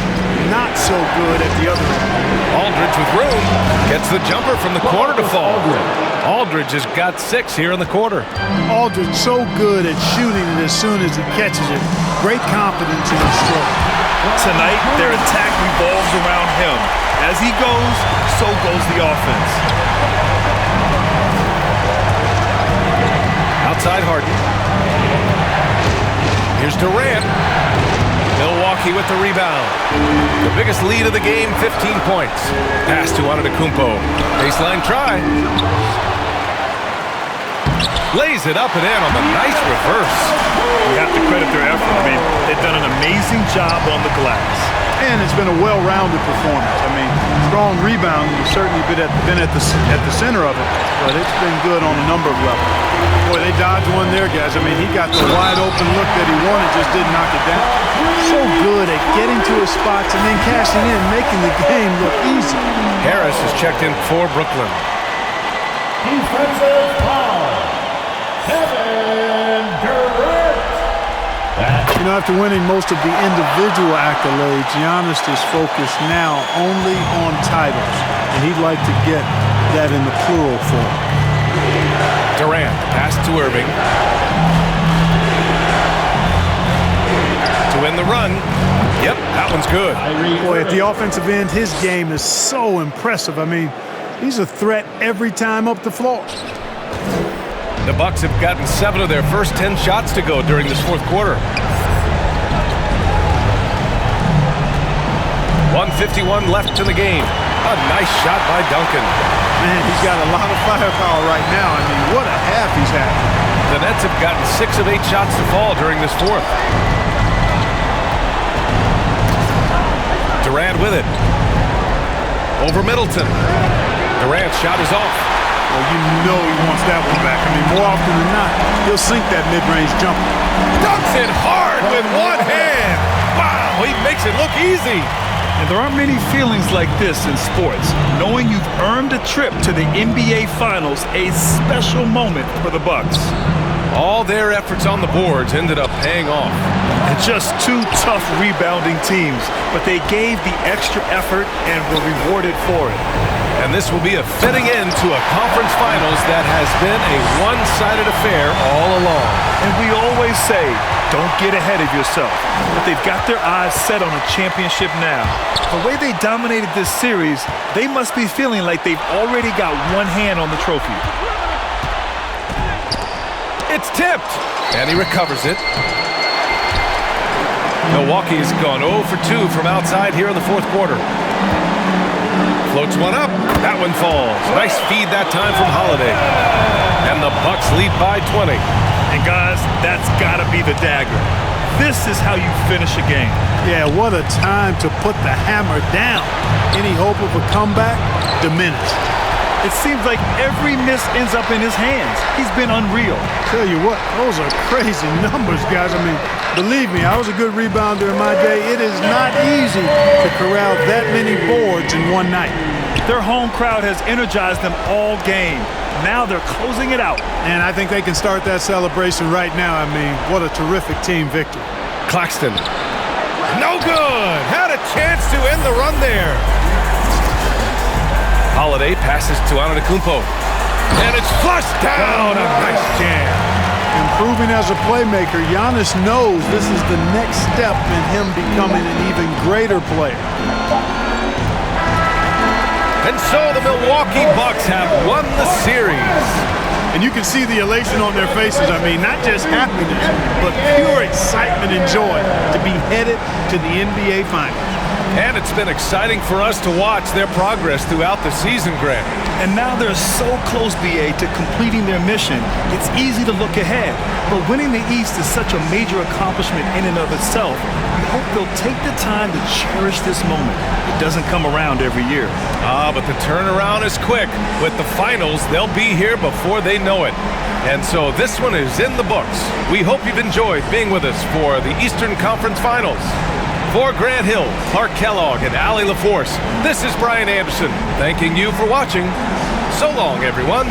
not so good at the other end. Aldridge with room. Gets the jumper from the corner to fall. Aldridge has got 6 here in the quarter. Aldridge so good at shooting it as soon as he catches it. Great confidence in his stroke. Tonight, their attack revolves around him. As he goes, so goes the offense. Outside Harden. Here's Durant. Milwaukee with the rebound. The biggest lead of the game, 15 points. Pass to Antetokounmpo. Baseline try. Lays it up and in on the nice reverse. You have to credit their effort. I mean, they've done an amazing job on the glass. And it's been a well-rounded performance. I mean, strong rebounding has certainly been at the center of it, but it's been good on a number of levels. Boy, they dodged one there, guys. I mean, he got the wide-open look that he wanted, just didn't knock it down. So good at getting to his spots and then cashing in, making the game look easy. Harris is checked in for Brooklyn. Defensive foul. Kevin Durant. You know, after winning most of the individual accolades, Giannis is focused now only on titles, and he'd like to get that in the plural form. Durant, pass to Irving. To win the run. Yep, that one's good. Boy, at the offensive end, his game is so impressive. I mean, he's a threat every time up the floor. The Bucks have gotten 7 of their first 10 shots to go during this fourth quarter. 1:51 left in the game. A nice shot by Duncan. Man, he's got a lot of firepower right now. I mean, what a half he's had. The Nets have gotten 6 of 8 shots to fall during this fourth. Durant with it. Over Middleton. Durant's shot is off. Well, you know he wants that one back. I mean, more often than not, he'll sink that mid-range jumper. Dunks it hard with one hand. Wow, he makes it look easy. And there aren't many feelings like this in sports. Knowing you've earned a trip to the NBA Finals, a special moment for the Bucks. All their efforts on the boards ended up paying off. And just 2 tough rebounding teams, but they gave the extra effort and were rewarded for it. And this will be a fitting end to a conference finals that has been a one-sided affair all along. And we always say, don't get ahead of yourself. But they've got their eyes set on a championship now. The way they dominated this series, they must be feeling like they've already got one hand on the trophy. It's tipped, and he recovers it. Milwaukee has gone 0 for 2 from outside here in the fourth quarter. Floats one up. That one falls. Nice feed that time from Holiday. And the Bucks lead by 20. And guys, that's got to be the dagger. This is how you finish a game. Yeah, what a time to put the hammer down. Any hope of a comeback? Diminished. It seems like every miss ends up in his hands. He's been unreal. Tell you what, those are crazy numbers, guys. I mean, believe me, I was a good rebounder in my day. It is not easy to corral that many boards in one night. Their home crowd has energized them all game. Now they're closing it out. And I think they can start that celebration right now. I mean, what a terrific team victory. Claxton. No good. Had a chance to end the run there. Holiday passes to Antetokounmpo. And it's flushed down. A nice jam. Improving as a playmaker, Giannis knows this is the next step in him becoming an even greater player. And so the Milwaukee Bucks have won the series. And you can see the elation on their faces. I mean, not just happiness, but pure excitement and joy to be headed to the NBA Finals. And it's been exciting for us to watch their progress throughout the season, Grant. And now they're so close, BA, to completing their mission. It's easy to look ahead. But winning the East is such a major accomplishment in and of itself. We hope they'll take the time to cherish this moment. It doesn't come around every year. But the turnaround is quick. With the finals, they'll be here before they know it. And so this one is in the books. We hope you've enjoyed being with us for the Eastern Conference Finals. For Grant Hill, Clark Kellogg, and Allie LaForce, this is Brian Anderson, thanking you for watching. So long, everyone.